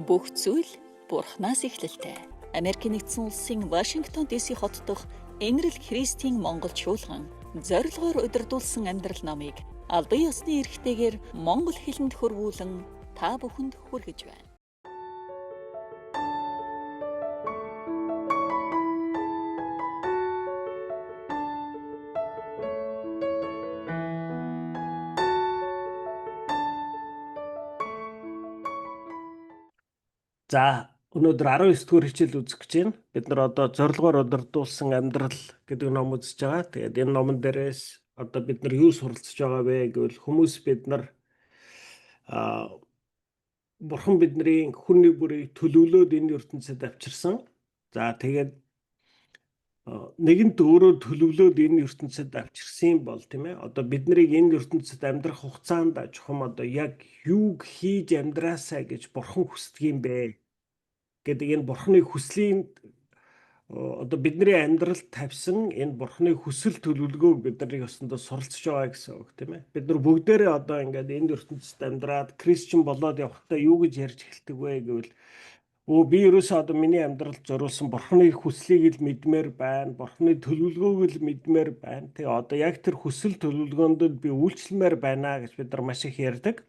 Бүх зүйл Бурханаас эхлэлтэй. Америкийн нэгдсэн улсын Вашингтон ДС хот дахь Энэрл Христийн Монгол чуулган зорилгоор удирдуулсан амьдрал номыг албан ёсны эрхтэйгээр монгол хэлэнд хөрвүүлэн та бүхэнд хүргэж байна. За өнөөдөр 19 дугаар хичээл үзэх гэж байна. Бид нар одоо зорилгоор удирдуулсан амьдрал гэдэг ном үзэж байгаа. Тэгээд энэ номон дээрээс одоо бид нар юу суралцж байгаа вэ гэвэл хүмүүс бид нар Бурхан бидний хүний бүрийг төлөвлөөд энэ ертөнцид авчирсан. За тэгээд нэгэнт өөрөө төлөвлөөд энэ ертөнцид авчирсан бол тийм ээ. Одоо бид нарыг энэ ертөнцид амьдрах хугацаанд чухам одоо яг юуг хийж амьдраасаа гэж Бурхан хүсдэг юм бэ гэдэг энэ Бурханы хүслийн одоо бидний амьдралд тавьсан энэ Бурханы хүсэл төлөвлөгөөг бид нар ёсондоо суралцж байгаа гэсэн үг тийм ээ. Бид нар бүгдээрээ одоо ингээд энэ ертөнцид амьдраад Кристиан болоод явахдаа юу гэж ярьж эхэлдэг вэ гэвэл би ерөөсөө одоо миний амьдралд зориулсан Бурханы хүслийг л мэдмээр байна, Бурханы төлөвлөгөөг л мэдмээр байна. Тэгээ одоо яг тэр хүсэл төлөвлөгөөнд би үйлчлэмээр байна гэж бид нар маш их ярьдаг.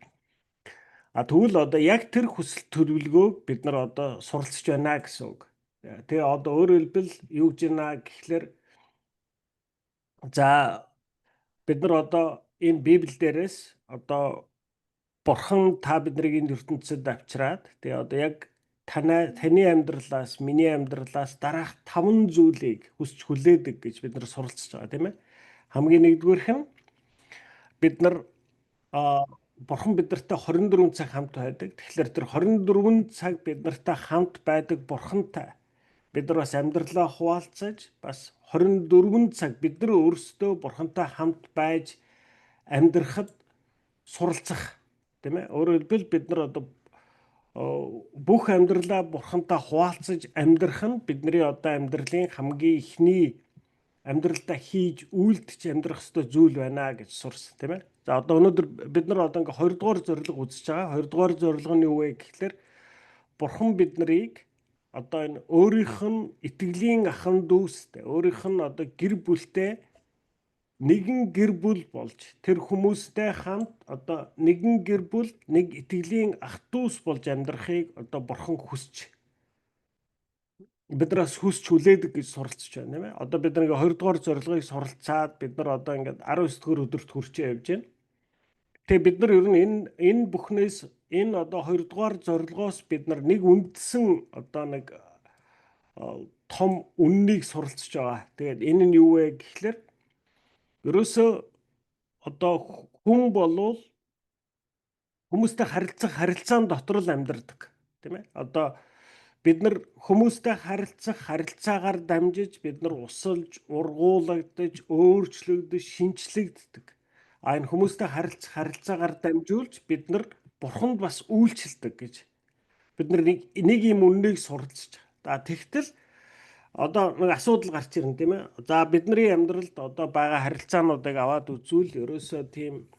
Тэгвэл одоо яг тэр хүсэл төлөвлөгөөг бид нар одоо суралцж байна гэсэн үг. Тэгээ одоо өөрөөр хэлбэл юу гэж байна гэхлээр за бид нар одоо энэ Библи дээрээс одоо Бурхан та биднийг энэ ертөнцид авчираад тэгээ одоо яг таны амьдралаас миний амьдралаас дараах 5 зүйлийг хүсч хүлээдэг гэж бид нар суралцж байгаа тийм ээ. Хамгийн нэгдүгээрх нь бид нар Бурхан биднэртэй 24 цаг хамт байдаг. Тэгэхээр тэр 24 цаг биднэртэй хамт байдаг Бурхантай бид нар бас амьдралаа хуваалцаж бас 24 цаг бид нар өөрсдөө Бурхантай хамт байж амьдрахад суралцах тийм ээ. Өөрөөр хэлбэл бид нар одоо бүх амьдралаа Бурхантай хуваалцаж амьдрах нь бидний одоо амьдралын хамгийн ихний амьдралдаа хийж үйлдэж амьдрах ёстой зүйл байна гэж сурсан тийм ээ. За одоо өнөөдөр бид нар одоо ингээ 2 дугаар зорилго үзэж байгаа. 2 дугаар зорилго нь юу вэ гэхлээр Бурхан биднийг одоо энэ өөрийнх нь итгэлийн ахан дүүстэй, өөрийнх нь одоо гэр бүлтэй нэгэн гэр бүл болж тэр хүмүүстэй хамт одоо нэгэн гэр бүл нэг итгэлийн ах дүүс болж амьдрахыг одоо Бурхан хүсч биднээс хүсч хүлээдэг гэж суралцж байна тийм ээ. Одоо бид нэг 2 дугаар зорилгыг суралцаад бид нар одоо ингээд 19 дугаар өдөрт хүрчээ явж байна. Тэгээ бид нар ер нь энэ бүхнээс энэ одоо 2 дугаар зорилгоос бид нар нэг үндсэн одоо нэг том үннийг суралцж байгаа. Тэгээд энэ нь юу вэ гэхлээр ерөөсөө одоо хүн болвол хүмүүстэй харилцаан дотор л амьдардаг тийм ээ. Одоо бид нар хүмүүстэй харилцаагаар дамжиж бид нар усалж, ургуулагдаж, өөрчлөгдөж, шинчлэгддэг. Энэ хүмүүстэй харилцаагаар дамжуулж бид нар Бурханд бас үйлчлдэг гэж бид нар нэг юм үннийг суралцж байгаа. Тэгтэл одоо нэг асуудал гарч ирнэ тийм ээ. За бидний амьдралд одоо байгаа харилцаануудыг аваад үзвэл ерөөсөө тийм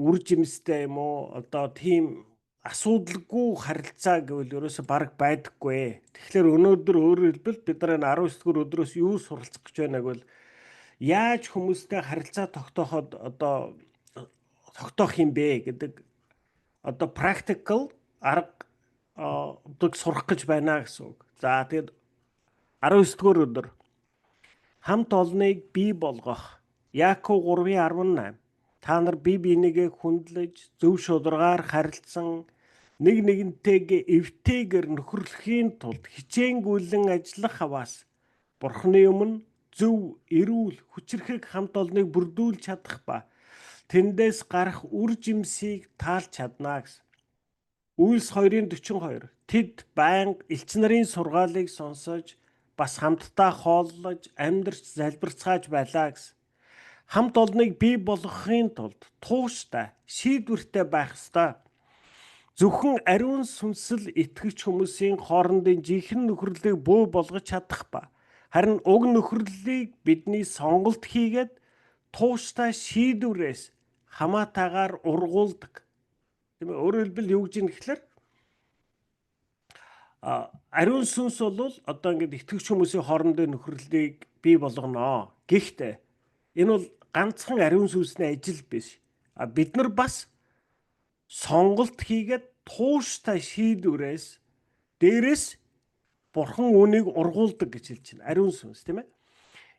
үр жимстэй юм уу? Одоо тийм асуудалгүй харилцаа гэвэл ерөөсөө бараг байдаггүй. Тэгэхээр өнөөдөр өөрөөр хэлбэл бид нар энэ 19 дугаар өдрөөс юу суралцах гэж байна гэвэл яаж хүмүүстэй харилцаа тогтооход одоо тогтоох юм бэ гэдэг одоо practical арга сурах гэж байна гэсэн үг. За тэгээд 19 дугаар өдөр хамт олныг бий болгох. Яаков 3:18 та нар бие биенийгээ хүндлэж зөв шударгаар харилцсан нэг нэгнтэйгээ эвтэйгээр нөхөрлөхийн тулд хичээнгүйлэн ажиллах хаваас Бурханы өмнө зөв, эрүүл, хүчрхэг хамт олныг бүрдүүлж чадах ба тэндээс гарах үр жимсийг таалж чадна гэсэн. Үйлс 2:42 тэд байнга элч нарын сургаалыг сонсож бас хамтдаа хооллож амьдарч залбирцгааж байлаа гэсэн. Хамт олныг бий болгохын тулд тууштай, шийдвэртэй байх ёстой. Зөвхөн ариун сүнсэл итгэгч хүмүүсийн хоорондын жинхэнэ нөхөрлөлийг бөө болгож чадах ба харин уг нөхөрлөлийг бидний сонголт хийгээд тууштай шийдвэрээс хамаатаагаар ургуулдаг. Тийм ээ. Өөрөөр хэлбэл юу гэж юм гэхлээр Ариун сүнс бол одоо ингээд итгэгч хүмүүсийн хоорондын нөхөрлөлийг бий болгоно. Гэхдээ энэ бол ганцхан ариун сүнсний ажил биш. Бид нар бас сонголт хийгээд тууштай шийдвэрээс дээрэс Бурхан үүнийг ургуулдаг гэж хэлж байна. Ариун сүнс, тийм ээ.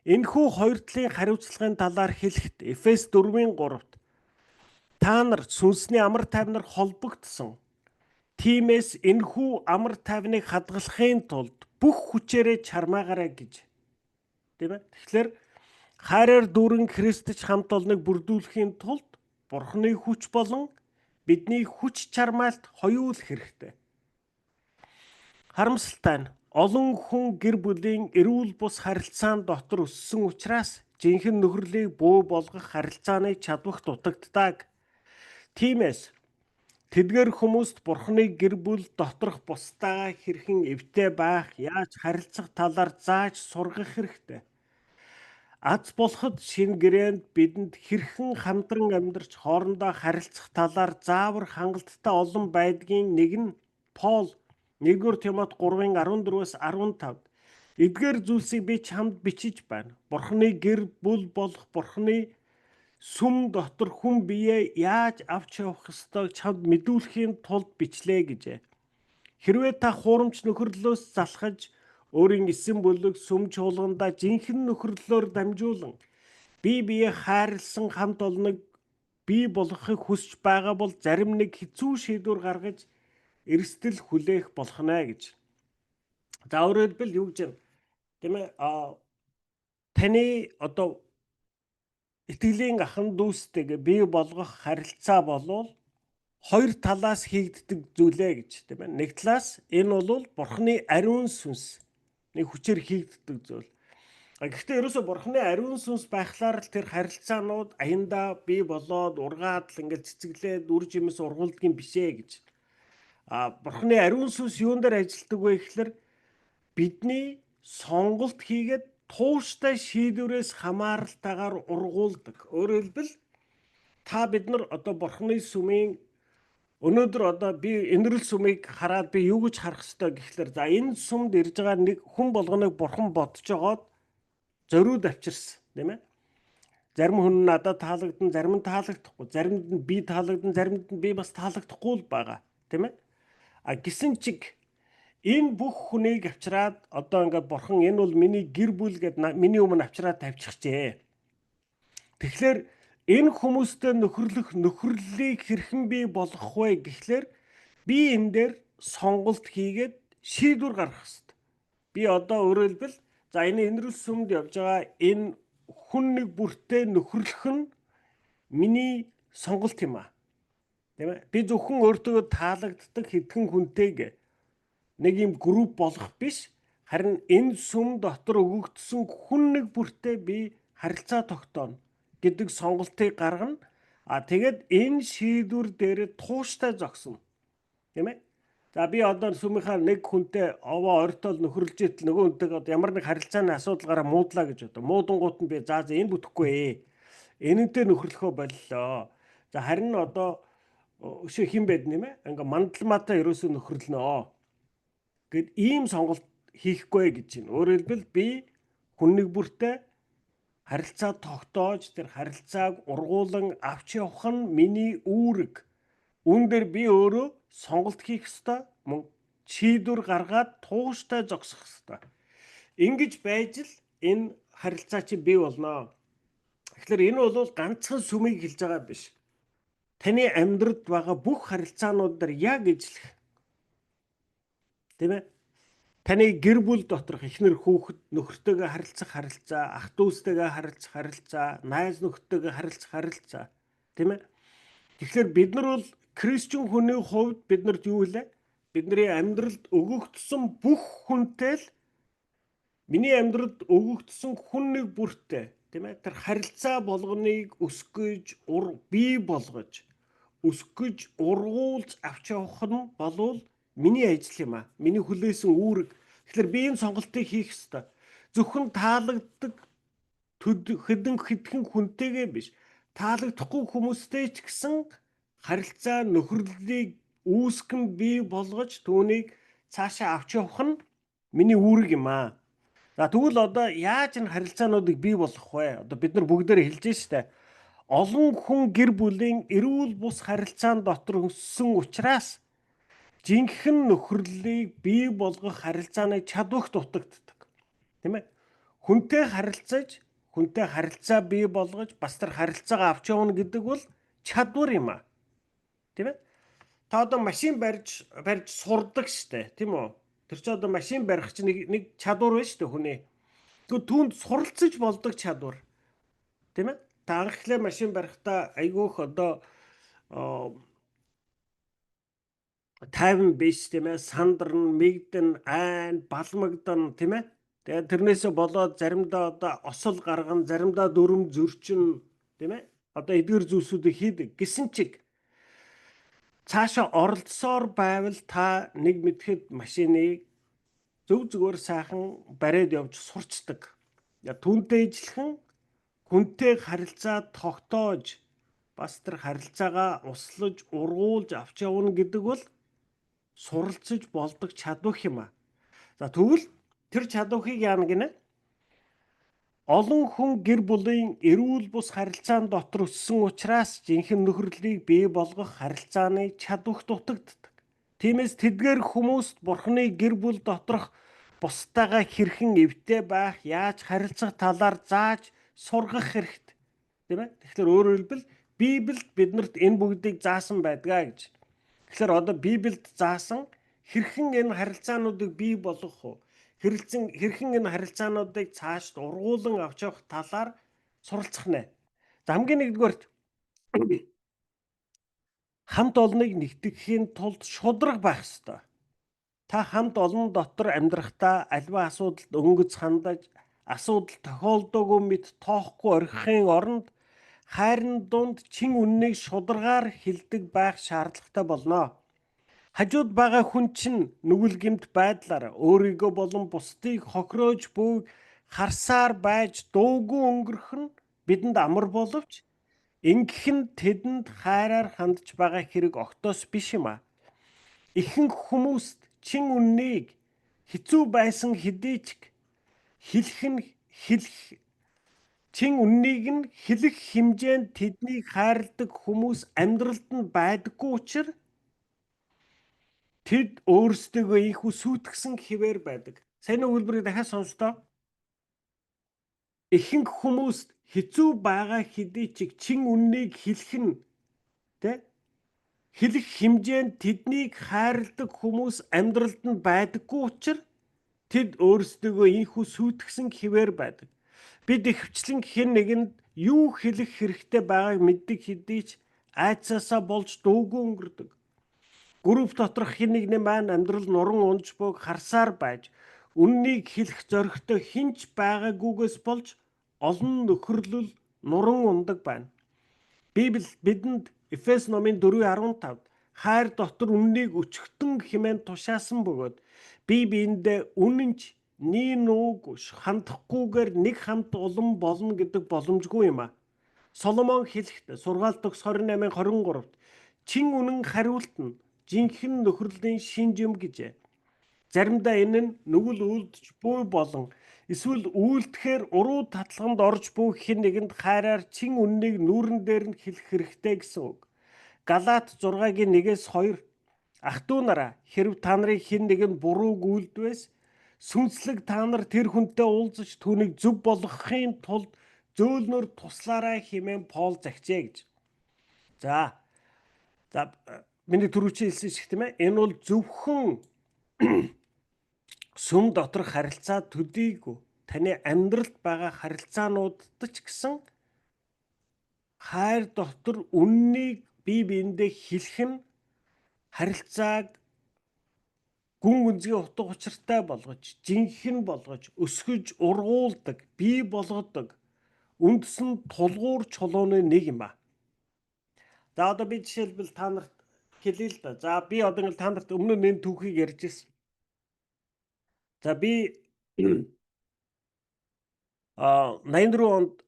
Энэхүү хоёр талын хариуцлагын талаар хэлэхэд Эфес 4:3-т та нар сүнсний амар тайвнаар холбогдсон. Тиймээс энэхүү амар тайвныг хадгалахын тулд бүх хүчээрээ чармаагараа гэж. Тийм ээ. Тэгэхээр хайраар дүүрэн Христч хамт олныг бүрдүүлэхийн тулд Бурханы хүч болон бидний хүч чармаалт хоёулах хэрэгтэй. Харамсалтай нь олон хүн гэр бүлийн эрүүл бус харилцаан дотор өссөн учраас жинхэнэ нөхөрлөлийг буу болгох харилцааны чадварт дутагддаг. Тиймээс тэдгээр хүмүүст Бурханы гэр бүл доторх бусдаа хэрхэн эвтэй байх, яаж харилцах талаар зааж сургах хэрэгтэй. Аз болоход шинэ гэрээнд бидэнд хэрхэн хамтран амьдарч хоорондоо харилцах талаар заавар хангалттай олон байдгийн нэг нь Пол 1-р Тимот 3:14-15. Эдгээр зүйлсийг би чамд бичиж байна. Бурханы гэр бүл болох Бурханы сүм дотор хүн биеэ яаж авч явах ёстойг чамд мэдүүлэхийн тулд бичлээ гэжээ. Хэрвээ та хуурамч нөхөрлөлөөс залхаж өөрийн эсэн бүлэг сүм чуулгандаа жинхэнэ нөхөрлөлөөр дамжуулан бие биеэ хайрлсан хамт олныг бий болгохыг хүсэж байгаа бол зарим нэг хэцүү шийдвэр гаргаж эрсдэл хүлээх болох нэ гэж. За өөрөөр хэлбэл юу гэж юм? Тийм ээ? Таны одоо итгэлийн ахан дүүстэйгээ бий болгох харилцаа болвол хоёр талаас хийгддэг зүйлээ гэж, тийм ээ. Нэг талаас энэ бол Бурханы ариун сүнсний хүчээр хийгддэг зүйл. Гэхдээ ерөөсө Бурханы ариун сүнс байхлаар л тэр харилцаанууд аяндаа бий болоод ургаад л ингээд цэцэглээд үр жимс ургуулдгийн бишээ гэж. Бурханы ариун сүнс юун дээр ажилладаг вэ гэхээр бидний сонголт хийгээд тууштай шийдвэрээс хамааралтайгаар ургуулдаг. Өөрөөр хэлбэл та бид нар одоо Бурханы сүмийн өнөөдөр одоо би энэрл сүмийг хараад би юу гэж харах ёстой гэхлээр за энэ сүмд ирж байгаа нэг хүн болгоныг Бурхан бодож жогоод зориуд авчирсан, тийм ээ. Зарим хүн надад таалагдсан, зарим нь таалагдахгүй, заримд нь би таалагдсан, заримд нь би бас таалагдахгүй л байгаа, тийм ээ. Гэсэн чиг энэ бүх хүнийг авчираад одоо ингээд Бурхан энэ бол миний гэр бүл гэд миний өмнө авчираад тавьчихжээ. Тэгэхээр энэ хүмүүстэй нөхөрлөлийг хэрхэн бий болгох вэ гэхлээр би энэ дээр сонголт хийгээд шийдвэр гаргах хэрэгтэй. Би одоо өөрөөр хэлбэл за энэ энэрл сүмд явж байгаа энэ хүн нэг бүртээ нөхөрлөх нь миний сонголт юм аа. Тийм ээ. Би зөвхөн өөртөө таалагддаг хэдхэн хүнтэйг нэг юм групп болох биш, харин энэ сүм дотор өгөгдсөн хүн нэг бүртээ би харилцаа тогтооно гэдэг сонголтыг гаргана. Тэгээд энэ шийдвэр дээр тууштай зогсно. Тийм ээ. За би одоо сүмийнхаа нэг хүнтэй овоо ойртол нөхөрлж итэл нөгөө хүнтэйгээ ямар нэг харилцааны асуудалгаараа муудлаа гэж одоо муудангууд нь би за энэ бүтэхгүй ээ. Энэнтэй нөхөрлөхөө боллоо. За харин одоо өшөө хин байд нэмэ ингээ мандалмаатай ерөөсөө нөхөрлөнөө гэд ийм сонголт хийхгүй гэж байна. Өөрөөр хэлбэл би хүн нэг бүртээ харилцаа тогтоож тэр харилцааг ургуулan авч явах нь миний үүрэг. Үүн дээр би өөрөө сонголт хийх ёстой, мөн шийдвэр гаргаад тууштай зогсох ёстой. Ингэж байж л энэ харилцаа чи бий болно. Тэгэхээр энэ бол ганцхан сүмийг хэлж байгаа биш. Таны амьдралд байгаа бүх харилцаанууд дээр яг ижлэх. Тийм ээ. Таны гэр бүл доторх эхнэр хүүхэд нөхөртөөгөө харилцах харилцаа, ах дүүстэйгээ харилцах харилцаа, найз нөхдөдтэйгээ харилцах харилцаа, тийм ээ. Тэгэхээр бид нар бол Христчэн хүний хувьд биднэрт юу вэ? Бидний амьдралд өгөгдсөн бүх хүнтэй л миний амьдралд өгөгдсөн хүн нэг бүртээ, тийм ээ. Тэр харилцаа болгоныг өсгөж, бий болгож, өсгөж, ургуулж авч явах нь болвол миний ажил юм аа. Миний хүлээсэн үүрэг. Тэгэхээр би энэ сонголтыг хийх ёстой. Зөвхөн таалагддаг хэдхэн хүнтэйгээ биш. Таалагдахгүй хүмүүстэй ч гэсэн харилцаа нөхөрлөлийг үүсгэн бий болгож түүнийг цаашаа авч явах нь миний үүрэг юм аа. За тэгвэл одоо яаж энэ харилцаануудыг бий болгох вэ? Одоо бид нар бүгдээрээ хэлж штэ. Олон хүн гэр бүлийн эрүүл бус харилцаан дотор өссөн учраас жинхэнэ нөхөрлөлийг бий болгох харилцааны чадварт дутагддаг. Тийм ээ? Хүнтэй харилцаа бий болгож бас тэр харилцаагаа авч явна гэдэг бол чадвар юм аа. Тийм ээ? Та одоо машин барьж сурдаг штэ, тийм үү? Тэр чинь одоо машин барих чинь нэг чадвар байна штэ хүний. Тэгвэл түүнд суралцж болдог чадвар. Тийм ээ? Та анхлаа машин барихдаа айгүйх одоо тайван биш тийм ээ, сандарн, мэгдэн, айн, балмагдан тийм ээ. Тэгээд тэрнээсээ болоод заримдаа одоо осол гарган, заримдаа дүрм зөрчин тийм ээ. Одоо эдгээр зүйлсүүдийг хийдэг гэсэн чиг цаашаа оролцсоор байвал та нэг мэдэхэд машиныг зүгээр сайхан бариад явж сурчдаг. Түүнтэй ижилхэн хүнтэй харилцаа тогтоож бас тэр харилцаагаа услаж, ургуулж авч явна гэдэг бол суралцж болдог чадвар юм аа. За тэгвэл тэр чадварыг яана гинэ? Олон хүн гэр бүлийн эрүүл бус харилцаан дотор өссөн учраас жинхэнэ нөхөрлөлийг бий болгох харилцааны чадварт дутагддаг. Тиймээс тэдгээр хүмүүст Бурхны гэр бүл доторх бусдаагаа хэрхэн эвтэй байх, яаж харилцах талаар зааж сургах хэрэгтэй. Тийм ээ? Тэгэхээр өөрөөр хэлбэл Библиэд биднэрт энэ бүгдийг заасан байдгаа гэж. Тэгэхээр одоо Библиэд заасан хэрхэн энэ харилцаануудыг бий болгох вэ? Хэрхэн энэ харилцаануудыг цаашд ургуулan авч явах талаар суралцах нэ. За хамгийн нэгдүгээрт хамт олныг нэгтгэхийн тулд шударга байх ёстой. Та хамт олон дотор амьдрахдаа альва асуудалд өнгөц хандаж, асуудал тохиолдоогүй мэт тоохгүй орхихын оронд хайрын дунд чин үннийг шударгаар хэлдэг байх шаардлагатай болно. Хажууд байгаа хүн чинь нүгэл гэмт байдлаар өөрийгөө болон бусдыг хохироож буй харсаар байж дуугүй өнгөрөх нь бидэнд амар боловч ингэх нь тэдэнд хайраар хандж байгаа хэрэг огтоос биш юм аа. Ихэнх хүмүүст чин үннийг хэцүү байсан хэдий ч чин үннийг нь хэлэх хэмжээнд тэднийг хайрладаг хүмүүс амьдралд нь байдаггүй учраас тэд өөрсдөө ийхүү сүйтгэсэн хിവэр байдаг. Сайн өгүүлбэрийг дахиад сонсдоо. Ихэнх хүмүүст хэцүү байгаа хэдий ч чин үннийг хэлэх нь хэлэх хэмжээнд тэднийг хайрладаг хүмүүс амьдралд нь байдаггүй учраас тэд өөрсдөө ийхүү сүйтгэсэн хിവэр байдаг. Бид ихэвчлэн хэн нэгэнд юу хэлэх хэрэгтэй байгааг мэддэг хэдий ч айцаасаа болж дуугүй өнгөрдөг. Групп доторх хэн нэгний маань амьдрал нуран унж буйг харсаар байж үннийг хэлэх зоригтой хинч байгаагүйгээс болж олон нөхөрлөл нуран ундаг байна. Библи бидэнд Эфес номын 4:15 хайр дотор үннийг өчгтөн хэмээн тушаасан бөгөөд бие биендээ үнэнч нийн нууг хандахгүйгээр нэг хамт улам болно гэдэг боломжгүй юм аа. Соломон хэлэхдээ сургаалт төгс 28:23-т чин үнэн хариулт нь жинхэнэ нөхөрлийн шинж юм гэжээ. Заримдаа энэ нь нүгэл үлдэж буй болон эсвэл үйлдэхээр уруу татлаганд орж буй хэн нэгэнд хайраар чин үннийг нүүрэн дээр нь хэлэх хэрэгтэй гэсэн үг. Галаат 6:1-2 ах トゥ нараа хэрв та нарын хэн нэгэн бурууг үйлдвэс сүнслэг та нар тэр хүнтэй уулзаж түүнийг зөв болгохын тулд зөөлнөр туслаарай хэмээн Пол загчээ гэж. За миний түрүүчийн хэлсэн шиг тийм ээ. Энэ бол зөвхөн сүм доторх харилцаа төдийгүй таны амьдралд байгаа харилцаануудад ч гэсэн хайр дотор үннийг бие биендээ хэлэх нь харилцааг гүн гүнзгий утга учиртай болгож, жинхэнэ болгож, өсгөж, ургуулдаг, бий болгодог үндсэн тулгуур чулууны нэг юм аа. За одоо би жишээлбэл та нарт хэлье л да. За би одоо ингэ та нарт өмнө нь энэ түүхийг ярьж ирсэн. За би 84 онд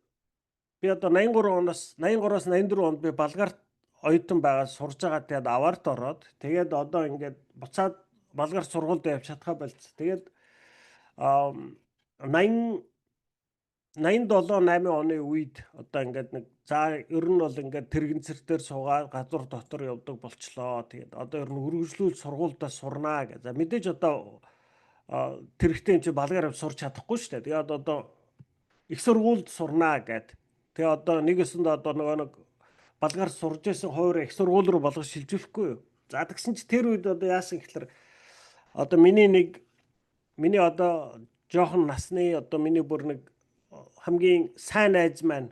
би одоо 83-оос 84 онд би Болгарт оюутан байгаа сурж байгаа. Тэгээд аварт ороод тэгээд одоо ингээд буцаад балгаар сургуульд явж чадхаа болц. Тэгээд 80 87-8 оны үед одоо ингээд нэг за ер нь бол ингээд тэрэгэнцэр дээр суугаад газар дотор явдаг болчлоо. Тэгээд одоо ер нь үргэлжлүүл сургуульдаа сурнаа гэж. За мэдээж одоо тэрэгтэй юм чи балгаар явж сурч чадахгүй шүү дээ. Тэгээд одоо их сургуульд сурнаа гэд. Тэгээ одоо нэгэсэнд одоо нэг балгаар сурж исэн хуваар их сургууль руу болгож шилжүүлэхгүй юу. За тэгсэн чи тэр үед одоо яасан гэхэлэр одоо миний одоо жоохон насны одоо миний бүр нэг хамгийн сайн найз маань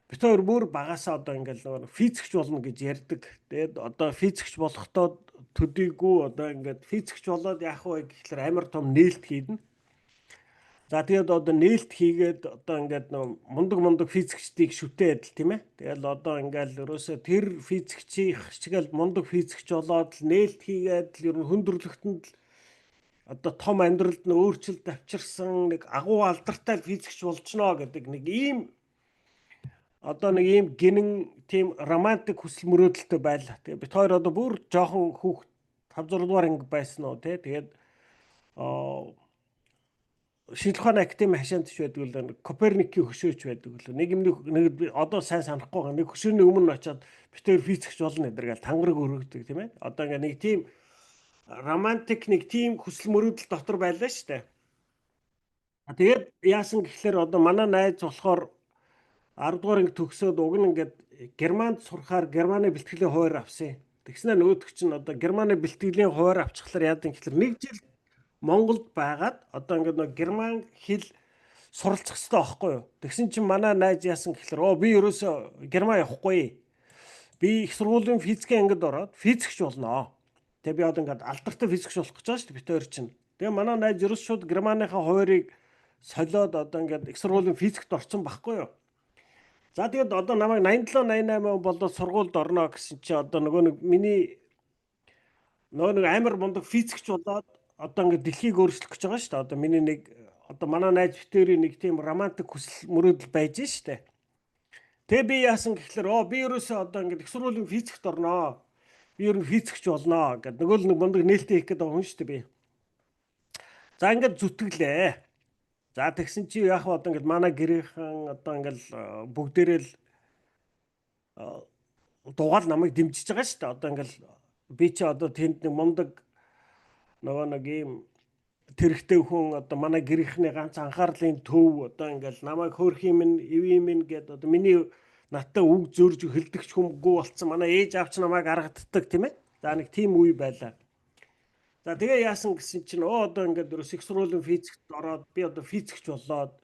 бид хоёр бүр багасаа одоо ингээл физикч болно гэж ярьдаг. Тэгээд одоо физикч болохдоо төдийгүй одоо ингээд физикч болоод яах вэ гэхэлэр амар том нээлт хийдэн. За тэгээд одоо нээлт хийгээд одоо ингээд мундаг физикчдийг шүтээд л тийм ээ. Тэгэл одоо ингээд ерөөсөө тэр физикчийн чигээл мундаг физикч болоод л нээлт хийгээд л ер нь хүндрэлтэнд л одоо том амьдралд нь өөрчлөлт авчирсан нэг агуу алдартай физикч болчихно гэдэг нэг ийм одоо нэг ийм гинэн тийм романтик хүсэл мөрөөдөлтөй байлаа. Тэгээ бид хоёр одоо бүр жоохон хүүхд 5 6 дугаар анги байсан уу тий. Тэгээд шинжлэх ухааны академи хашаантч байдаг л Коперникийн хөшөөч байдаг л нэг одоо сайн санахгүй байгаа. Нэг хөшөөний өмнө очиод бид хоёр физикч болно гэдэг л тангараг өргөдөг тийм ээ. Одоо ингээ нэг тийм романтик нэг тийм хүсэл мөрөөдөл дотор байлаа шүү дээ. Тэгээд яасан гэхэлэр одоо манай найз болохоор 10 дугаар анги төгсөөд уг нь ингээд Германд сурахаар Германы бэлтгэлийн хуваар авсан. Тэгснээр нөгөөдөг чинь одоо Германы бэлтгэлийн хуваар авчихлаар яадаг гэхэлэр нэг жил Монголд байгаад одоо ингээд нэг герман хэл суралцах хэрэгтэй байхгүй юу. Тэгсэн чинь манай найз яасан гэхэлэр би ерөөсөө Герман явахгүй. Би их сургуулийн физикийн ангид ороод физикч болноо. Тэгээ би одоо ингээд алдартай физикч болох гэж байгаа шүү дээ бид хоёр чинь. Тэгээ манай найз ерөөс шууд Германыхаа хуваарийг солиод одоо ингээд их сургуулийн физикт орсон байхгүй юу. За тэгээд одоо намайг 87 88 болоод сургуульд орно гэсэн чи одоо нөгөө нэг миний нөгөө нэг амар мундаг физикч болоод одоо ингээд дэлхийг өөрчлөх гэж байгаа шүү дээ. Одоо миний нэг одоо манай найз битэрийн нэг тийм романтик хүсэл мөрөөдөл байж штэ. Тэгээ би яасан гэхэлэр би ерөөсөө одоо ингээд их сургуулийн физикт орноо. Би ер нь физикч болноо гэдэг нөгөө л нэг мундаг нээлттэй хийх гэдэг хүн штэ би. За ингээд зүтгэлээ. За тэгсэн чи яах вэ одоо ингээд манай гэрийнхэн одоо ингээд бүгдээрээ л дугаал намайг дэмжиж байгаа штэ. Одоо ингээд би чи одоо тэнд нэг мундаг нөгөө нэг ийм тэрэгтэй хүн одоо манай гэрийнхний ганц анхаарлын төв одоо ингээл намайг хөөх юм эв юм гэд одоо миний надтай үг зөрж хөлдөгч хүмгүй болцсон манай ээж авч намайг аргаддаг тийм ээ. За нэг тийм үе байлаа. За тэгээ яасан гэсэн чинь одоо ингээд их сургуулийн физикт ороод би одоо физикч болоод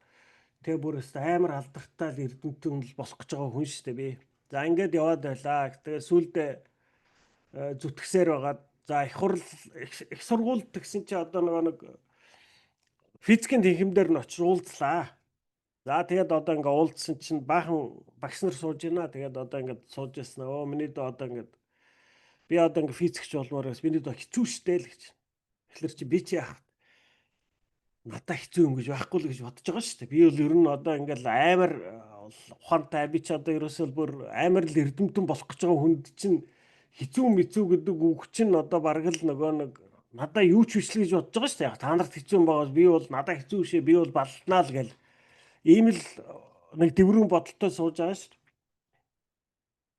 тэгээ бүрээс амар алдартай л эрдэмтэн л болох гэж байгаа хүн шүү дээ би. За ингээд яваад байлаа. Тэгээ сүүлдээ зүтгсээр байгаад за их сургуульд тэгсэн чи одоо нэг физикийн тэнхимдэр нь очиж уулзлаа. За тэгээд одоо ингээ уулзсан чинь баахан багш нар сууж байна. Тэгээд одоо ингээ сууж яснаа. Миний дэ одоо ингээ би одоо ингээ физикч болмоороос миний дэ хэцүү штэй л гэж. Тэгэхээр чи би чи яах надад хэцүү юм гэж байхгүй л гэж бодож байгаа шүү дээ. Би бол ер нь одоо ингээл амар ухаантай би чи одоо ерөөсөө бүр амар л эрдэмтэн болох гэж байгаа хүнд чинь хэцүү мэдүү гэдэг үг чинь одоо бараг л нөгөө нэг надаа юу ч бичлээ гэж бодож байгаа шүү дээ. Яг та нарт хэцүү юм байгаа би бол надаа хэцүү шээ би бол баллнаа л гэл ийм л нэг дэврэн бодолтой сууж байгаа шүү дээ.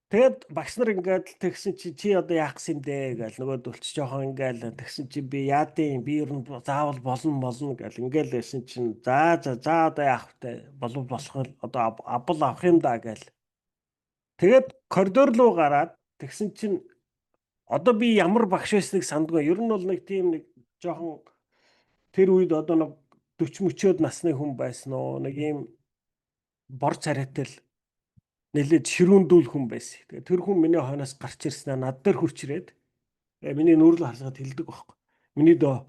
Тэгэд багш нар ингээд тэгсэн чи одоо яах гэсэн юм дээ гэл нөгөөдөл чи жоохон ингээл тэгсэн чи би яадын би ер нь заавал болно гэл ингээл байсан чинь за одоо яах вэ болох одоо абл авах юм да гэл. Тэгэд коридор руу гараад тэгсэн чинь одоо би ямар багш байсныг сандгүй. Ер нь бол нэг тийм нэг жоохон тэр үед одоо нэг 40 мөчөөд насны хүн байсан уу. Нэг ийм бор царайтай л нэлээд ширүүндүүл хүн байсан. Тэгээ тэр хүн миний хойноос гарч ирснээр над дээр хурч ирээд миний нүүрэл харсгаад хэлдэг байхгүй. Миний дөө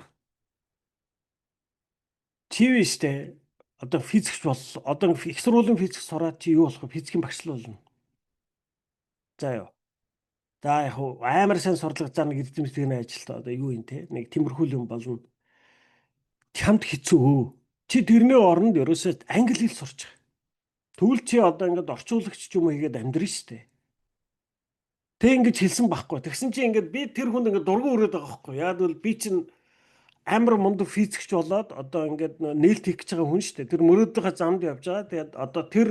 чи вэштэй одоо физикч бол одоо их сургуулийн физик сураад чи юу болох вэ? Физикийн багш л болно. За ёо. За яг амар сайн сурлага заа нэг эрдэмтдийн ажилтаа одоо юу юм те нэг тиймэрхүү юм болно. Чамд хэцүү. Чи тэрний оронд ерөөсөө англи хэл сурч байгаа. Тэгвэл чи одоо ингээд орчуулагч ч юм уу хийгээд амьдрын штэ. Тэг ингэж хэлсэн байхгүй. Тэгсэн чинь ингээд би тэр хүнд ингээд дургу өрөөд байгаа байхгүй. Яг бол би чинь амар мундаг физикч болоод одоо ингээд нээлт хийх гэж байгаа хүн шүү дээ. Тэр мөрөөдийнхаа замд явж байгаа. Тэгээд одоо тэр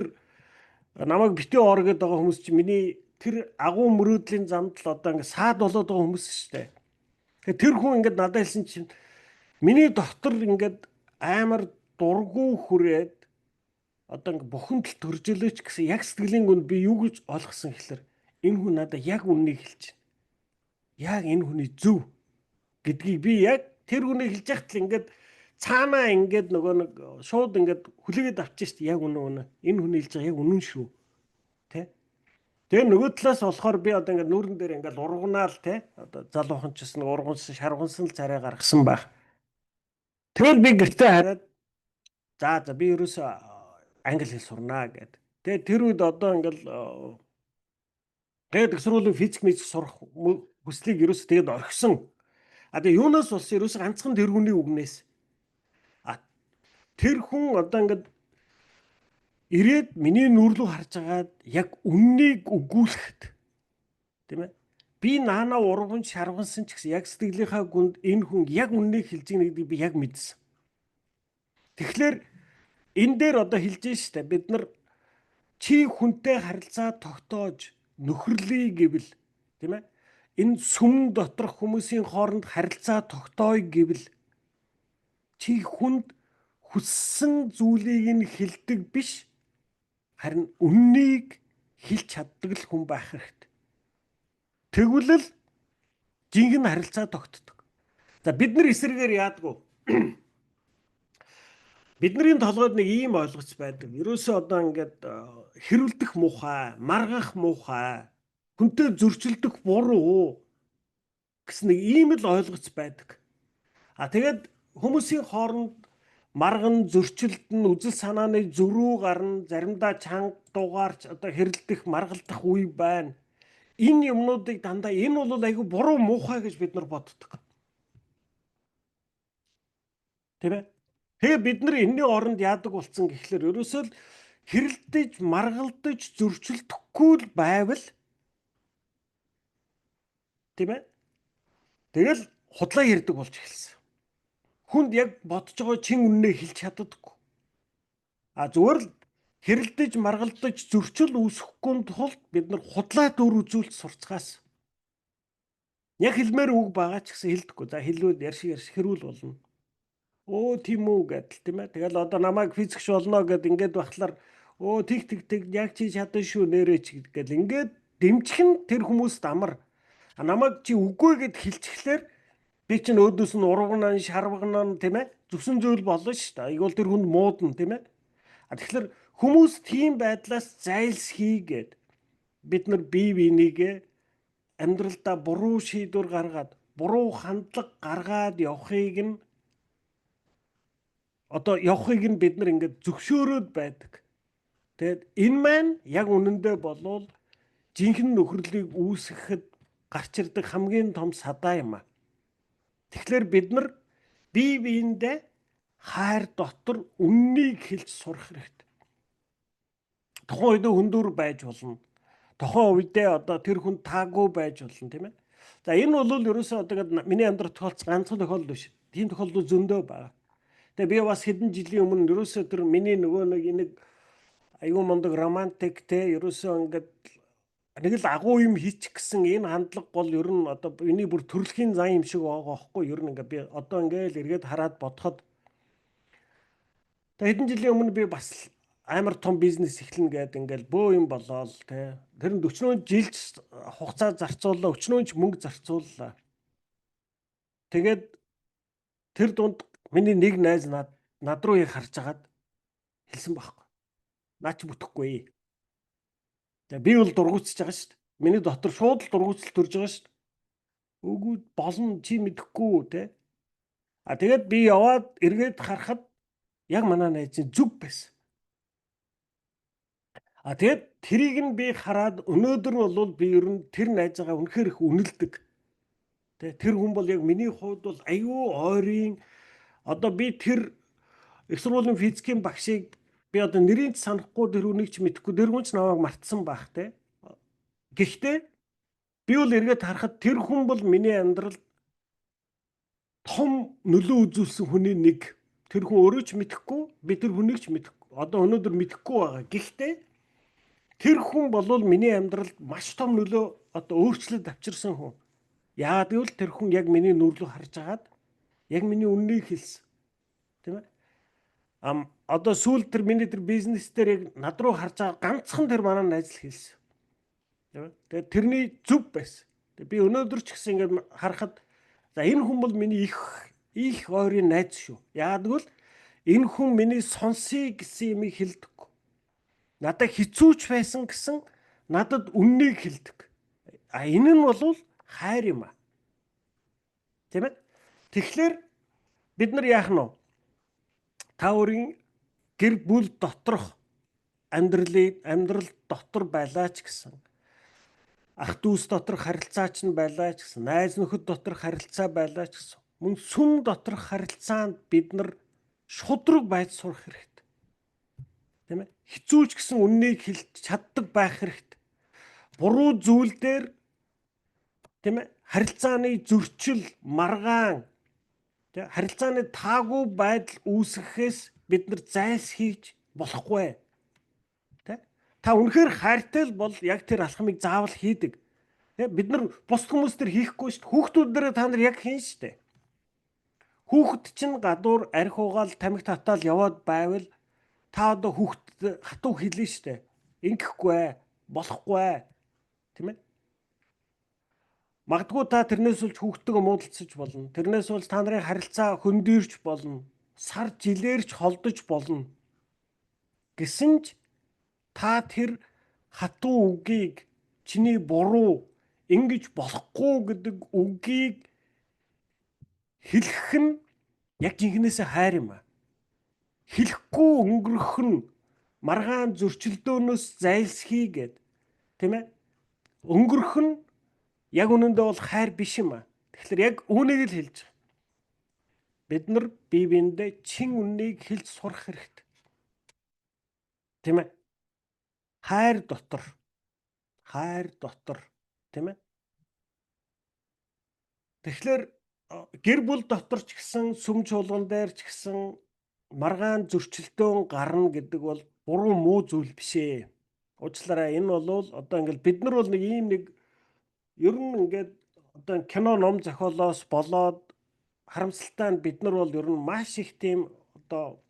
намайг битээ ор гэдэг байгаа хүмүүс чинь миний тэр агуу мөрөөдлийн замд л одоо ингээд саад болоод байгаа хүмүүс шүү дээ. Тэгээд тэр хүн ингээд надад хэлсэн чинь миний доктор ингээд амар дургу хүрээд одоо ингээд бухимдал төржөлөөч гэсэн яг сэтгэлийн гүнд би юу гэж ойлгосон гэхэлэр энэ хүн надад яг үннийг хэлж байна. Яг энэ хүний зөв гэдгийг би яг тэр хүнийг хэлж яхад л ингээд цаанаа ингээд нөгөө нэг шууд ингээд хүлээгээд авчих шүү дээ. Яг үнэн. Энэ хүний хэлж байгаа яг үнэн шүү. Тэ? Тэгээ нөгөө талаас болохоор би одоо ингээд нүүрэн дээр ингээд ургунаал тэ одоо залуухан ч гэсэн ургунсан шаргунсан л царай гаргасан байх. Тэгэл би гэртээ хараад за би ерөөсөө англи хэл сурнаа гэд. Тэгээ тэр үед одоо ингээд тэгээд экструулийн физик мэдэх сурах хүслийг ерөөсөө тэгээд орхисон. А тэгээ юунаас болсон ерөөсөө ганцхан тэр хүний үгнээс. А тэр хүн одоо ингээд ирээд миний нүрэлүү харж агаад яг үннийг өгүүлэхэд тийм ээ. Би наанаа урган шаргансан ч гэсэн яг сэтгэлийнхаа гүнд энэ хүн яг үннийг хэлж байгаа гэдгийг би яг мэдсэн. Тэгэхээр энэ дээр одоо хэлж штэ бид нар чи хүнтэй харилцаа тогтоож нөхөрлөе гэвэл тийм ээ. Энэ сүм доторх хүмүүсийн хооронд харилцаа тогтооё гэвэл чи хүнд хүссэн зүйлийг нь хэлдэг биш харин үннийг хэлж чаддаг л хүн байх хэрэгтэй. Тэгвэл л жинхэнэ харилцаа тогтдог. За бид нар эсрэгээр яадгүй. Бидний толгойд нэг ийм ойлголт байдаг. Ерөөсөө одоо ингээд хэрүүлдэх муухай, маргах муухай, хүнтэй зөрчилдөх буруу гэсэн нэг ийм л ойлголт байдаг. А тэгээд хүмүүсийн хооронд марган зөрчилдөн үзэл санааны зөрүү гарна, заримдаа чанга дугаарч одоо хэрэлдэх, маргалдах үе байна. Энэ юмнуудыг дандаа энэ бол айгүй буруу муухай гэж бид нар боддог. Тийм ээ. Тэгээ бид нар энэний оронд яадаг болсон гэхлээр ерөөсөө л хэрэлдэж, маргалдаж, зөрчилдөхгүй л байвал тийм ээ. Тэгэл худлаа ярьдаг болж эхэлсэн. Хүнд яг бодож байгаа чин үннээ хэлж чаддаггүй. А зүгээр л хэрэлдэж, маргалдаж, зөрчил үүсэхгүй тулд бид нар худлаа дүр үзүүлж сурцгаас. Яг хэлмээр үг байгаа ч гэсэн хэлдэггүй. За хэлвэл ярьш хэрүүл болно. Өө тийм үү гэдэл тийм ээ. Тэгэл одоо намайг физикч болно гэд ингээд бахлаар тэг яг чи чадсан шүү нэрээ чи гэдэл ингээд дэмжих нь тэр хүмүүст амар. А намайг чи үгүй гэд хэлчихлээр би чинь өөдөөс нь урганаа, шарвганаа тийм ээ. Зүгсэн зүйл болно шүү дээ. Айгуул тэр хүнд муудна тийм ээ. А тэгэхээр хүмүүс тийм байдлаас зайлсхийгээд бид нар бие бинийгээ амьдралдаа буруу шийдвэр гаргаад, буруу хандлага гаргаад явахыг нь одоо явахыг нь бид нар ингээд зөвшөөрөөд байдаг. Тэгэд энэ маань яг үнэндээ болвол жинхэнэ нөхөрлөлийг үүсгэхэд гарч ирдэг хамгийн том садаа юм аа. Тэгэхээр бид нар бие биендээ хайр дотор үннийг хэлж сурах хэрэгтэй. Тухайн үед хүндүр байж болно. Тухайн үедээ одоо тэр хүн таагүй байж болно тийм ээ. За энэ бол ерөөсөө одоо миний амьдрал тохиолдсон ганцхан тохиолдол биш. Тийм тохиолдол зөндөө байна. Тэгээ би бас хэдэн жилийн өмнө ерөөсөө тэр миний нөгөө нэг аюу мундаг романтик те ерөөсөө ингээд нэг л агуу юм хийчих гэсэн энэ хандлага бол ер нь одоо миний бүр төрөлхийн зан юм шиг байгаа байхгүй ер нь ингээд би одоо ингээд эргээд хараад бодоход тэгээ хэдэн жилийн өмнө би бас амар том бизнес эхлэнэ гэдэг ингээд бөө юм болоо л те тэр нь 40 жилч хугацаа зарцууллаа 40 мөнгө зарцууллаа. Тэгээд тэр дунд миний нэг найз над руу яг харж агаад хэлсэн байхгүй. Наач бүтэхгүй. Тэгээ би бол дургуутсаж байгаа шүү дээ. Миний дотор шууд л дургуутсал төрж байгаа шүү дээ. Үгүй болно чи мэдэхгүй те. А тэгээд би яваад эргээд харахад яг манай найз чинь зүг байсан. А тэгээд тэрийг нь би хараад өнөөдөр нь бол би ер нь тэр найзаагаа үнэхээр их үнэлдэг. Тэр хүн бол яг миний хувьд бол аюу ойрын одоо би тэр их сургуулийн физикийн багшийг би одоо нэрийг санахгүй тэр үнийг ч мэдэхгүй тэр хүн ч намайг мартсан байх те. Гэхдээ Би бол эргээд харахад тэр хүн бол миний амьдралд том нөлөө үзүүлсэн хүний нэг. Тэр хүн өөрөө ч мэдэхгүй, би тэр хүнийг ч мэдэхгүй. Одоо өнөөдөр мэдэхгүй байгаа. Гэхдээ тэр хүн болвол миний амьдралд маш том нөлөө одоо өөрчлөлт авчирсан хүн. Яагаад гэвэл тэр хүн яг миний нүр рүү харж агаад яг миний үннийг хэлсэн. Тийм ээ? Одоо сүүл тэр миний тэр бизнес дээр яг над руу харж байгаа ганцхан тэр манай найз л хэлсэн. Тийм ээ? Тэгээд тэрний зүв байсан. Би өнөөдөр ч гэсэн ингээд харахад за энэ хүн бол миний их ойрын найз шүү. Яагаад гэвэл энэ хүн миний сонсъё гэсэн юмыг хэлдэг. Надад хэцүүч байсан гэсэн надад үннийг хэлдэг. Энэ нь бол хайр юм аа. Тийм ээ? Тэгэхээр бид нар яах нь вэ? Та өөрийн гэр бүл доторх амьдрал дотор байлаа ч гэсэн, ах дүүс доторх харилцаа ч байлаа ч гэсэн, найз нөхөд доторх харилцаа байлаа ч гэсэн, мөн сүм доторх харилцаанд бид нар шудраг байж сурах хэрэгтэй. Тийм ээ? Хэцүүч гэсэн үннийг хэлж чаддаг байх хэрэгтэй. Буруу зүйл дээр тийм ээ? Харилцааны зөрчил, маргаан, тийм харилцааны таагүй байдал үүсгэхээс бид нар зайлсхийж болохгүй. Тэ? Та үнэхээр хайртай л бол яг тэр алхмыг заавал хийдэг. Тэ? Бид нар бус хүмүүс төр хийхгүй шүү дээ. Хүүхдүүд дээр та нар яг хийн шүү дээ. Хүүхэд чинь гадуур арх угаал тамхи татаал яваад байвал та одоо хүүхдэд хатуу хэлнэ шүү дээ. Ингэхгүй, болохгүй. Тийм ээ? Магадгүй та тэрнээс болж хүүхдтэйгээ муудалцаж болно. Тэрнээс болж та нарын харилцаа хөндөрч болно. Сар жилээрч холдож болно. Гэсэн ч та тэр хатуу үгийг чиний буруу ингэж болохгүй гэдэг үгийг хэлэх нь яг жинхнээсээ хайр юм аа. Хэлэхгүй өнгөрөх нь маргаан зөрчилдөөнөөс зайлсхийгээд тийм ээ? Өнгөрөх нь яг үнэндээ бол хайр биш юм аа. Тэгэхээр яг үүнийг л хэлж байгаа. Бид нар бие биендээ чин үннийг хэлж сурах хэрэгтэй. Тийм ээ? Хайр дотор тийм ээ? Тэгэхээр гэр бүл дотор ч гэсэн сүм чуулган дээр ч гэсэн маргаан зөрчилдөөн гарна гэдэг бол буруу муу зүйл биш ээ. Уучлаарай, энэ бол одоо ингээл бид нар бол нэг ийм нэг ер нь ингээд одоо кино ном зохиолоос болоод харамсалтай нь бид нар бол ер нь маш их тийм одоо